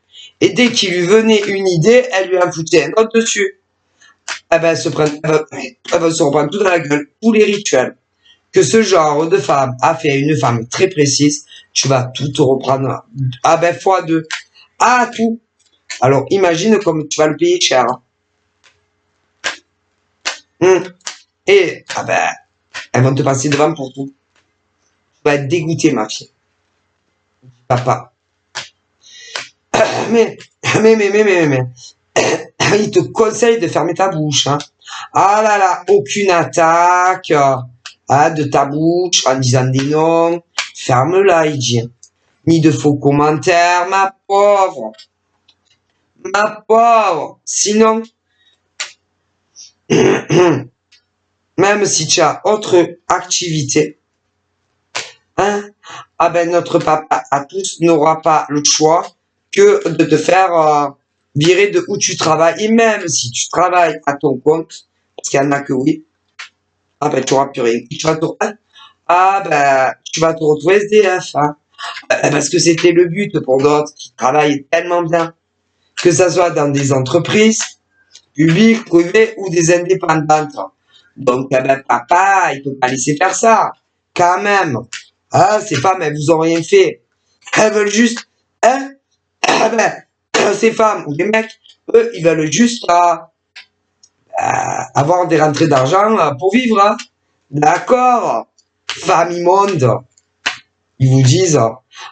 S1: Et dès qu'il lui venait une idée, elle lui a foutu un autre dessus. Elle va se reprendre tout dans la gueule. Tous les rituels que ce genre de femme a fait à une femme très précise, tu vas tout te reprendre. Ah ben, x2. Ah, tout. Alors, imagine comme tu vas le payer cher. Et, ah ben, elles vont te passer devant pour tout. Tu vas être dégoûté, ma fille. Papa. Mais, il te conseille de fermer ta bouche. Hein. Ah là là, aucune attaque de ta bouche en disant des noms. Ferme-la, il dit. Ni de faux commentaires, ma pauvre. Ma pauvre. Sinon, même si tu as autre activité, hein, ah ben notre papa à tous n'aura pas le choix que de te faire virer de où tu travailles. Et même si tu travailles à ton compte, parce qu'il y en a que oui, ah ben tu n'auras plus rien. Tu vas te, tu vas te retrouver SDF. Hein. Parce que c'était le but pour d'autres qui travaillent tellement bien, que ça soit dans des entreprises, publiques, privées ou des indépendantes. Donc, papa, il peut pas laisser faire ça. Quand même. Ah, ces femmes, elles vous ont rien fait. Elles veulent juste, hein, ces femmes ou les mecs, eux, ils veulent juste avoir des rentrées d'argent pour vivre. Hein. D'accord. Femme immonde. Ils vous disent,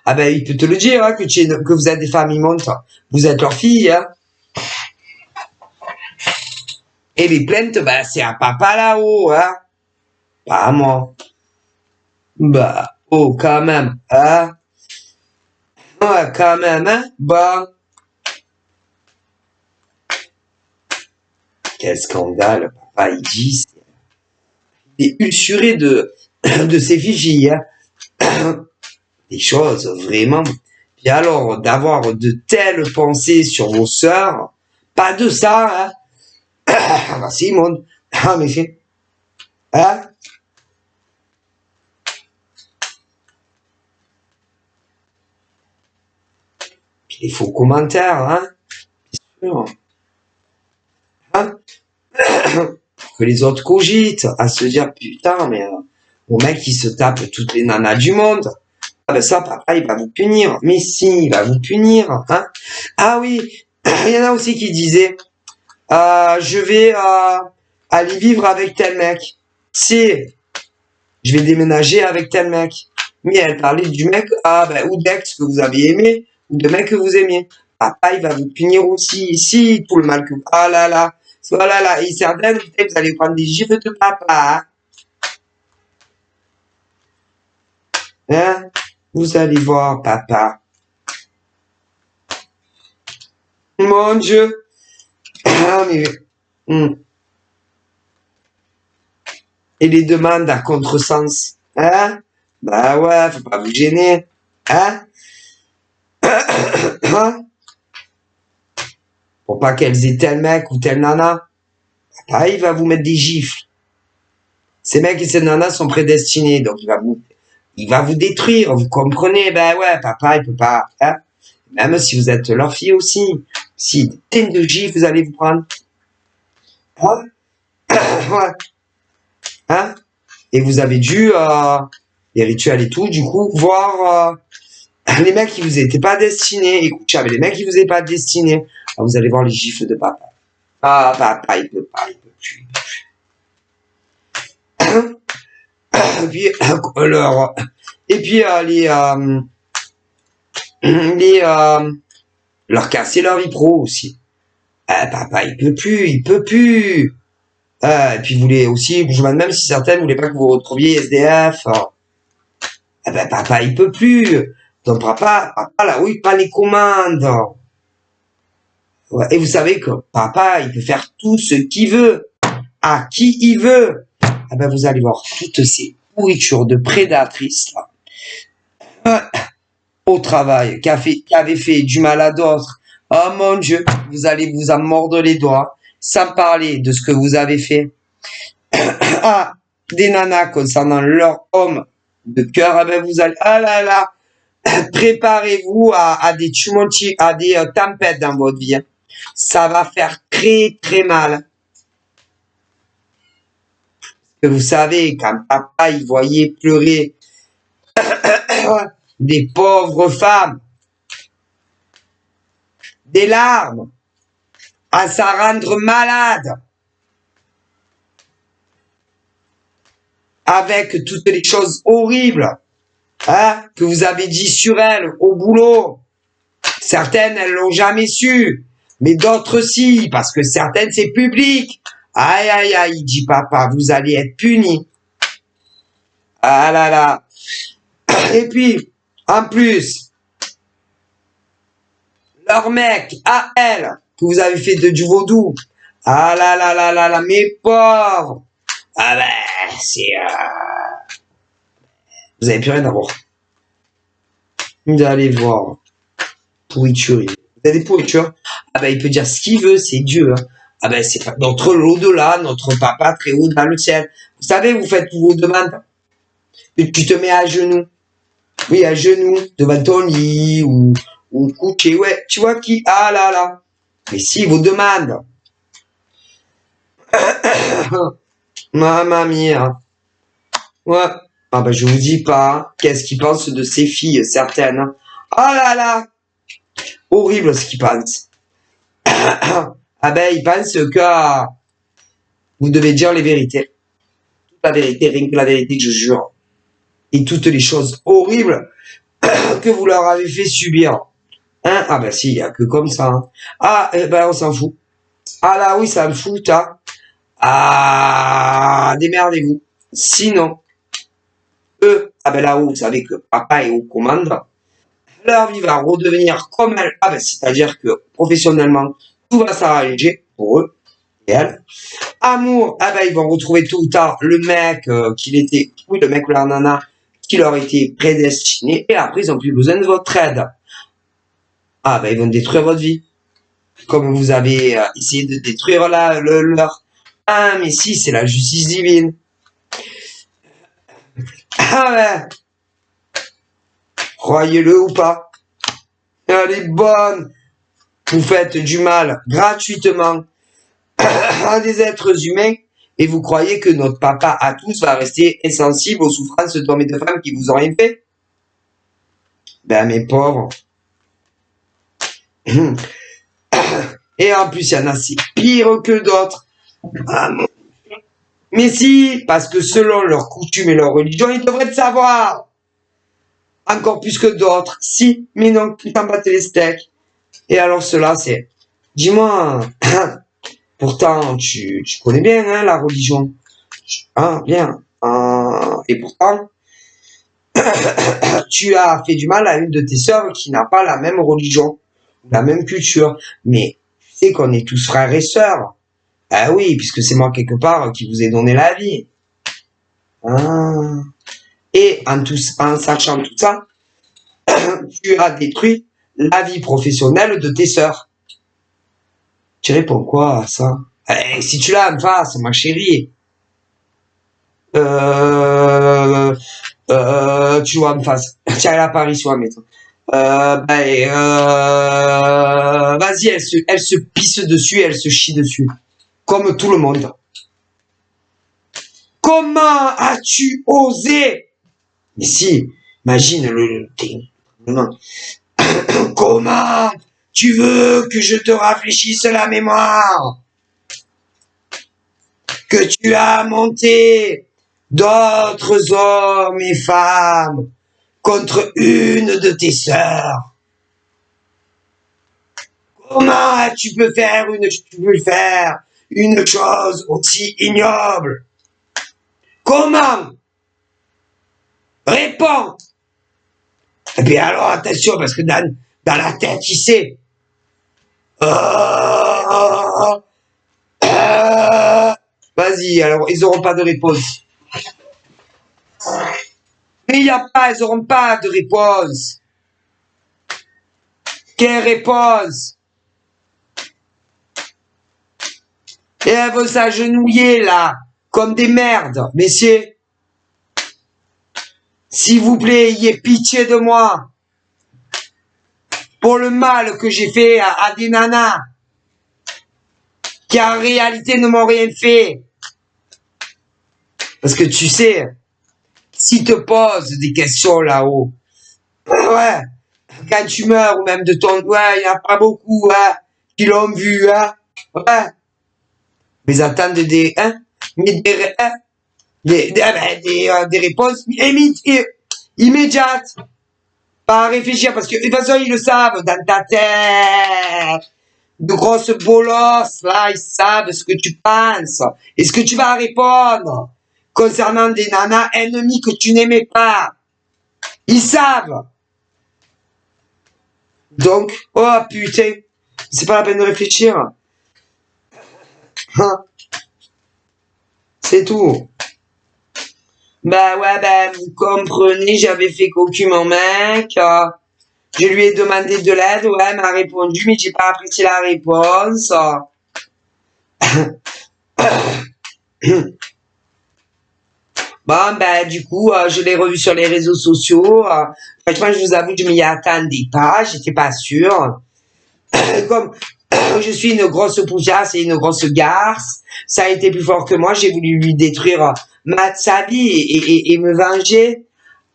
S1: il peut te le dire, hein, que vous êtes des femmes immondes. Vous êtes leur fille, hein. Et les plaintes, c'est à papa là-haut, hein. Pas à moi. Oh, quand même, hein. Ouais, quand même, hein. Quel scandale, papa, il dit. Il est usuré de ses filles, hein. Des choses, vraiment. Puis alors, d'avoir de telles pensées sur vos sœurs, pas de ça, hein. C'est immonde. Ah, mais c'est... Hein? Puis les faux commentaires, hein? Bien sûr. Hein? Que les autres cogitent, à se dire, putain, mais mon mec, il se tape toutes les nanas du monde. Ah ben ça, papa, il va vous punir. Mais si, il va vous punir, hein? Ah oui, Il y en a aussi qui disaient, je vais aller vivre avec tel mec. Si, je vais déménager avec tel mec. Mais elle parlait du mec, ou d'ex que vous avez aimé, ou de mec que vous aimiez. Papa, il va vous punir aussi, si, tout le mal que vous... Ah là là, oh là là, et certaines, vous allez prendre des gifles de papa. Hein? Vous allez voir, papa. Mon Dieu. Ah, mais... Et les demandes à contresens. Hein? Bah ouais, faut pas vous gêner. Hein? Hein? Pour pas qu'elles aient tel mec ou telle nana. Papa, il va vous mettre des gifles. Ces mecs et ces nanas sont prédestinés, donc il va vous détruire, vous comprenez? Ben ouais, papa, il peut pas, hein? Même si vous êtes leur fille aussi. Si des tonnes de gifles, vous allez vous prendre. Hein? Ouais. Hein? Et vous avez dû, les rituels et tout, du coup, voir, les mecs qui vous étaient pas destinés. Écoutez, avec les mecs qui vous étaient pas destinés, vous allez voir les gifles de papa. Ah, papa, il peut pas, il peut plus. Et puis, leur casser leur vie pro aussi. Papa, il peut plus, il peut plus. Et puis, vous voulez aussi, je me demande même si certaines voulaient pas que vous retrouviez SDF. Papa, il peut plus. Donc, papa, là, oui, pas les commandes. Ouais, et vous savez que papa, il peut faire tout ce qu'il veut, à qui il veut. Vous allez voir toutes ces pourritures de prédatrices, là, au travail, qui avait fait du mal à d'autres. Oh mon Dieu, vous allez vous en mordre les doigts, sans parler de ce que vous avez fait. Des nanas concernant leur homme de cœur, vous allez, ah là là, préparez-vous à des tumulti, à des tempêtes dans votre vie. Ça va faire très très mal. Que vous savez, quand papa il voyait pleurer des pauvres femmes, des larmes, à s'en rendre malade, avec toutes les choses horribles que vous avez dit sur elles au boulot. Certaines, elles l'ont jamais su, mais d'autres si, parce que certaines, c'est public. Aïe, aïe, aïe, dit papa, vous allez être punis. Ah là là. Et puis, en plus, leur mec, à elle, que vous avez fait du vaudou. Ah là là là là là, mes pauvres. C'est... Vous avez plus rien à voir. Vous allez voir. Pourriture. Vous avez des pourritures. Il peut dire ce qu'il veut, c'est Dieu. C'est notre l'au-delà, notre papa très haut dans le ciel. Vous savez, vous faites vos demandes. Tu te mets à genoux. Oui, à genoux, devant ton lit, ou couché. Ouais, tu vois qui? Ah là là. Mais si, vos demandes. Mamma mia. Ouais. Je vous dis pas. Qu'est-ce qu'ils pensent de ces filles, certaines. Ah là là. Horrible ce qu'ils pensent. Ils pensent que vous devez dire les vérités. Toute la vérité, rien que la vérité, je jure. Et toutes les choses horribles que vous leur avez fait subir. Si, il n'y a que comme ça. On s'en fout. Ah là, oui, ça me fout, démerdez-vous. Sinon, eux, là-haut, vous savez que papa est aux commandes. Leur vie va redevenir comme elle. C'est-à-dire que professionnellement, tout va s'arranger pour eux et elles. Amour, ils vont retrouver tout le temps le mec le mec ou la nana qui leur était prédestiné. Et après, ils n'ont plus besoin de votre aide. Ils vont détruire votre vie. Comme vous avez essayé de détruire leur. Mais si, c'est la justice divine. Croyez-le ou pas. Elle est bonne. Vous faites du mal gratuitement à des êtres humains et vous croyez que notre papa à tous va rester insensible aux souffrances d'hommes et de femmes qui vous ont rien fait? Mes pauvres. Et en plus, il y en a, c'est pire que d'autres. Ah, mais si, parce que selon leurs coutumes et leur religion, ils devraient le savoir. Encore plus que d'autres. Si, mais non, ils t'en battent les steaks. Et alors cela, c'est... Dis-moi, pourtant, tu connais bien hein, la religion. Ah, bien. Et pourtant, tu as fait du mal à une de tes sœurs qui n'a pas la même religion, la même culture. Mais tu sais qu'on est tous frères et sœurs. Ah oui, puisque c'est moi quelque part qui vous ai donné la vie. Ah. Et en sachant tout ça, tu as détruit la vie professionnelle de tes sœurs. Tu réponds quoi à ça? Si tu l'as en face, ma chérie, tu vois en face. Tiens, elle apparaît sur la maison. Vas-y, elle se pisse dessus, elle se chie dessus. Comme tout le monde. Comment as-tu osé? Mais si, imagine le comment tu veux que je te rafraîchisse la mémoire? Que tu as monté d'autres hommes et femmes contre une de tes sœurs. Comment tu peux faire une chose aussi ignoble? Comment? Réponds! Et puis alors attention parce que dans la tête, tu sais. Vas-y, alors ils n'auront pas de réponse. Mais ils n'auront pas de réponse. Quelle réponse? Et elles vont s'agenouiller là, comme des merdes. Messieurs, s'il vous plaît, ayez pitié de moi. Pour le mal que j'ai fait à des nanas, qui en réalité ne m'ont rien fait. Parce que tu sais, s'ils te posent des questions là-haut, ouais, quand tu meurs, ou même de ton, ouais, il n'y en a pas beaucoup, hein, qui l'ont vu, hein, ouais. Mais attendent des, hein, mais des réponses immédiates. Pas à réfléchir, parce que de toute façon, ils le savent, dans ta tête. De grosses bolosses, là, ils savent ce que tu penses. Et ce que tu vas répondre concernant des nanas ennemies que tu n'aimais pas. Ils savent. Donc, oh putain, c'est pas la peine de réfléchir. Hein. C'est tout. Bah ouais, bah vous comprenez, j'avais fait cocu mon mec. Je lui ai demandé de l'aide, ouais, elle m'a répondu, mais j'ai pas apprécié la réponse. Bon, ben, du coup, je l'ai revu sur les réseaux sociaux. Franchement, je vous avoue, je m'y attendais pas, j'étais pas sûre. Comme je suis une grosse poussiasse et une grosse garce, ça a été plus fort que moi, j'ai voulu lui détruire sa vie et me venger.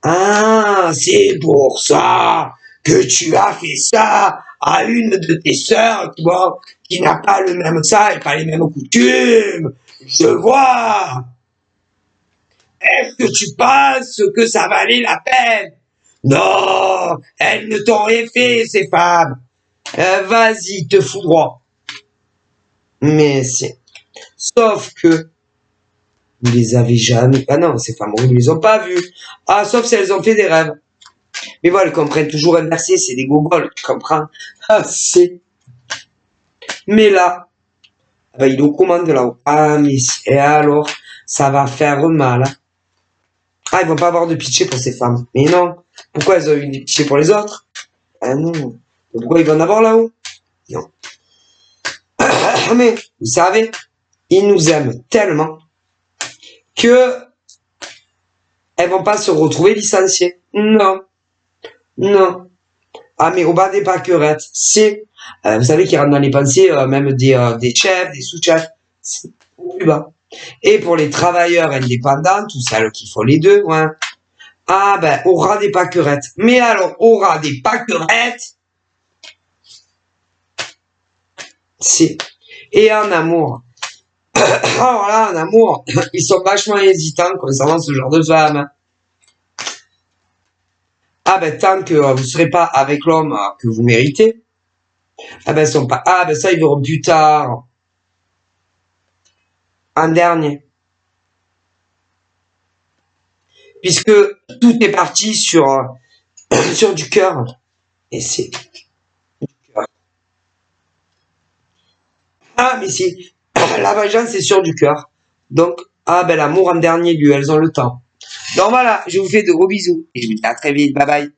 S1: Ah, c'est pour ça que tu as fait ça à une de tes sœurs qui n'a pas le même ça et pas les mêmes coutumes. Je vois. Est-ce que tu penses que ça valait la peine? Non, elles ne t'ont rien fait, ces femmes. Vas-y, te fous droit. Mais c'est... Sauf que... Vous les avez jamais... Ah non, ces femmes, vous ne les ont pas vues. Ah, sauf si elles ont fait des rêves. Mais voilà, elles comprennent toujours inversé, c'est des gogoles, tu comprends? Ah, c'est... Mais là... Ben, il est aux commandes là-haut. Ah, mais... Et alors, ça va faire mal, hein. Ah, ils vont pas avoir de pitié pour ces femmes. Mais non. Pourquoi elles ont eu du pitié pour les autres? Ah non. Pourquoi ils vont en avoir là-haut? Non. Mais, vous savez, ils nous aiment tellement que elles vont pas se retrouver licenciées. Non. Non. Ah, mais au bas des pâquerettes, c'est... vous savez qu'ils rentrent dans les pensées, même des chefs, des sous-chefs. C'est au plus bas. Et pour les travailleurs indépendants, tout celles qui font les deux, ouais. Ah ben, au ras des pâquerettes. Mais alors, au ras des pâquerettes, C'est. Et en amour. Alors là, en amour, ils sont vachement hésitants concernant ce genre de femme. Ah ben tant que vous ne serez pas avec l'homme que vous méritez. Ah ben ils sont pas. Ah ben ça ils verront plus tard. En dernier. Puisque tout est parti sur, sur du cœur. Et c'est du cœur. Ah mais c'est. La vengeance c'est sur du cœur. Donc, ah ben l'amour en dernier lieu, elles ont le temps. Donc voilà, je vous fais de gros bisous. Et je vous dis à très vite. Bye bye.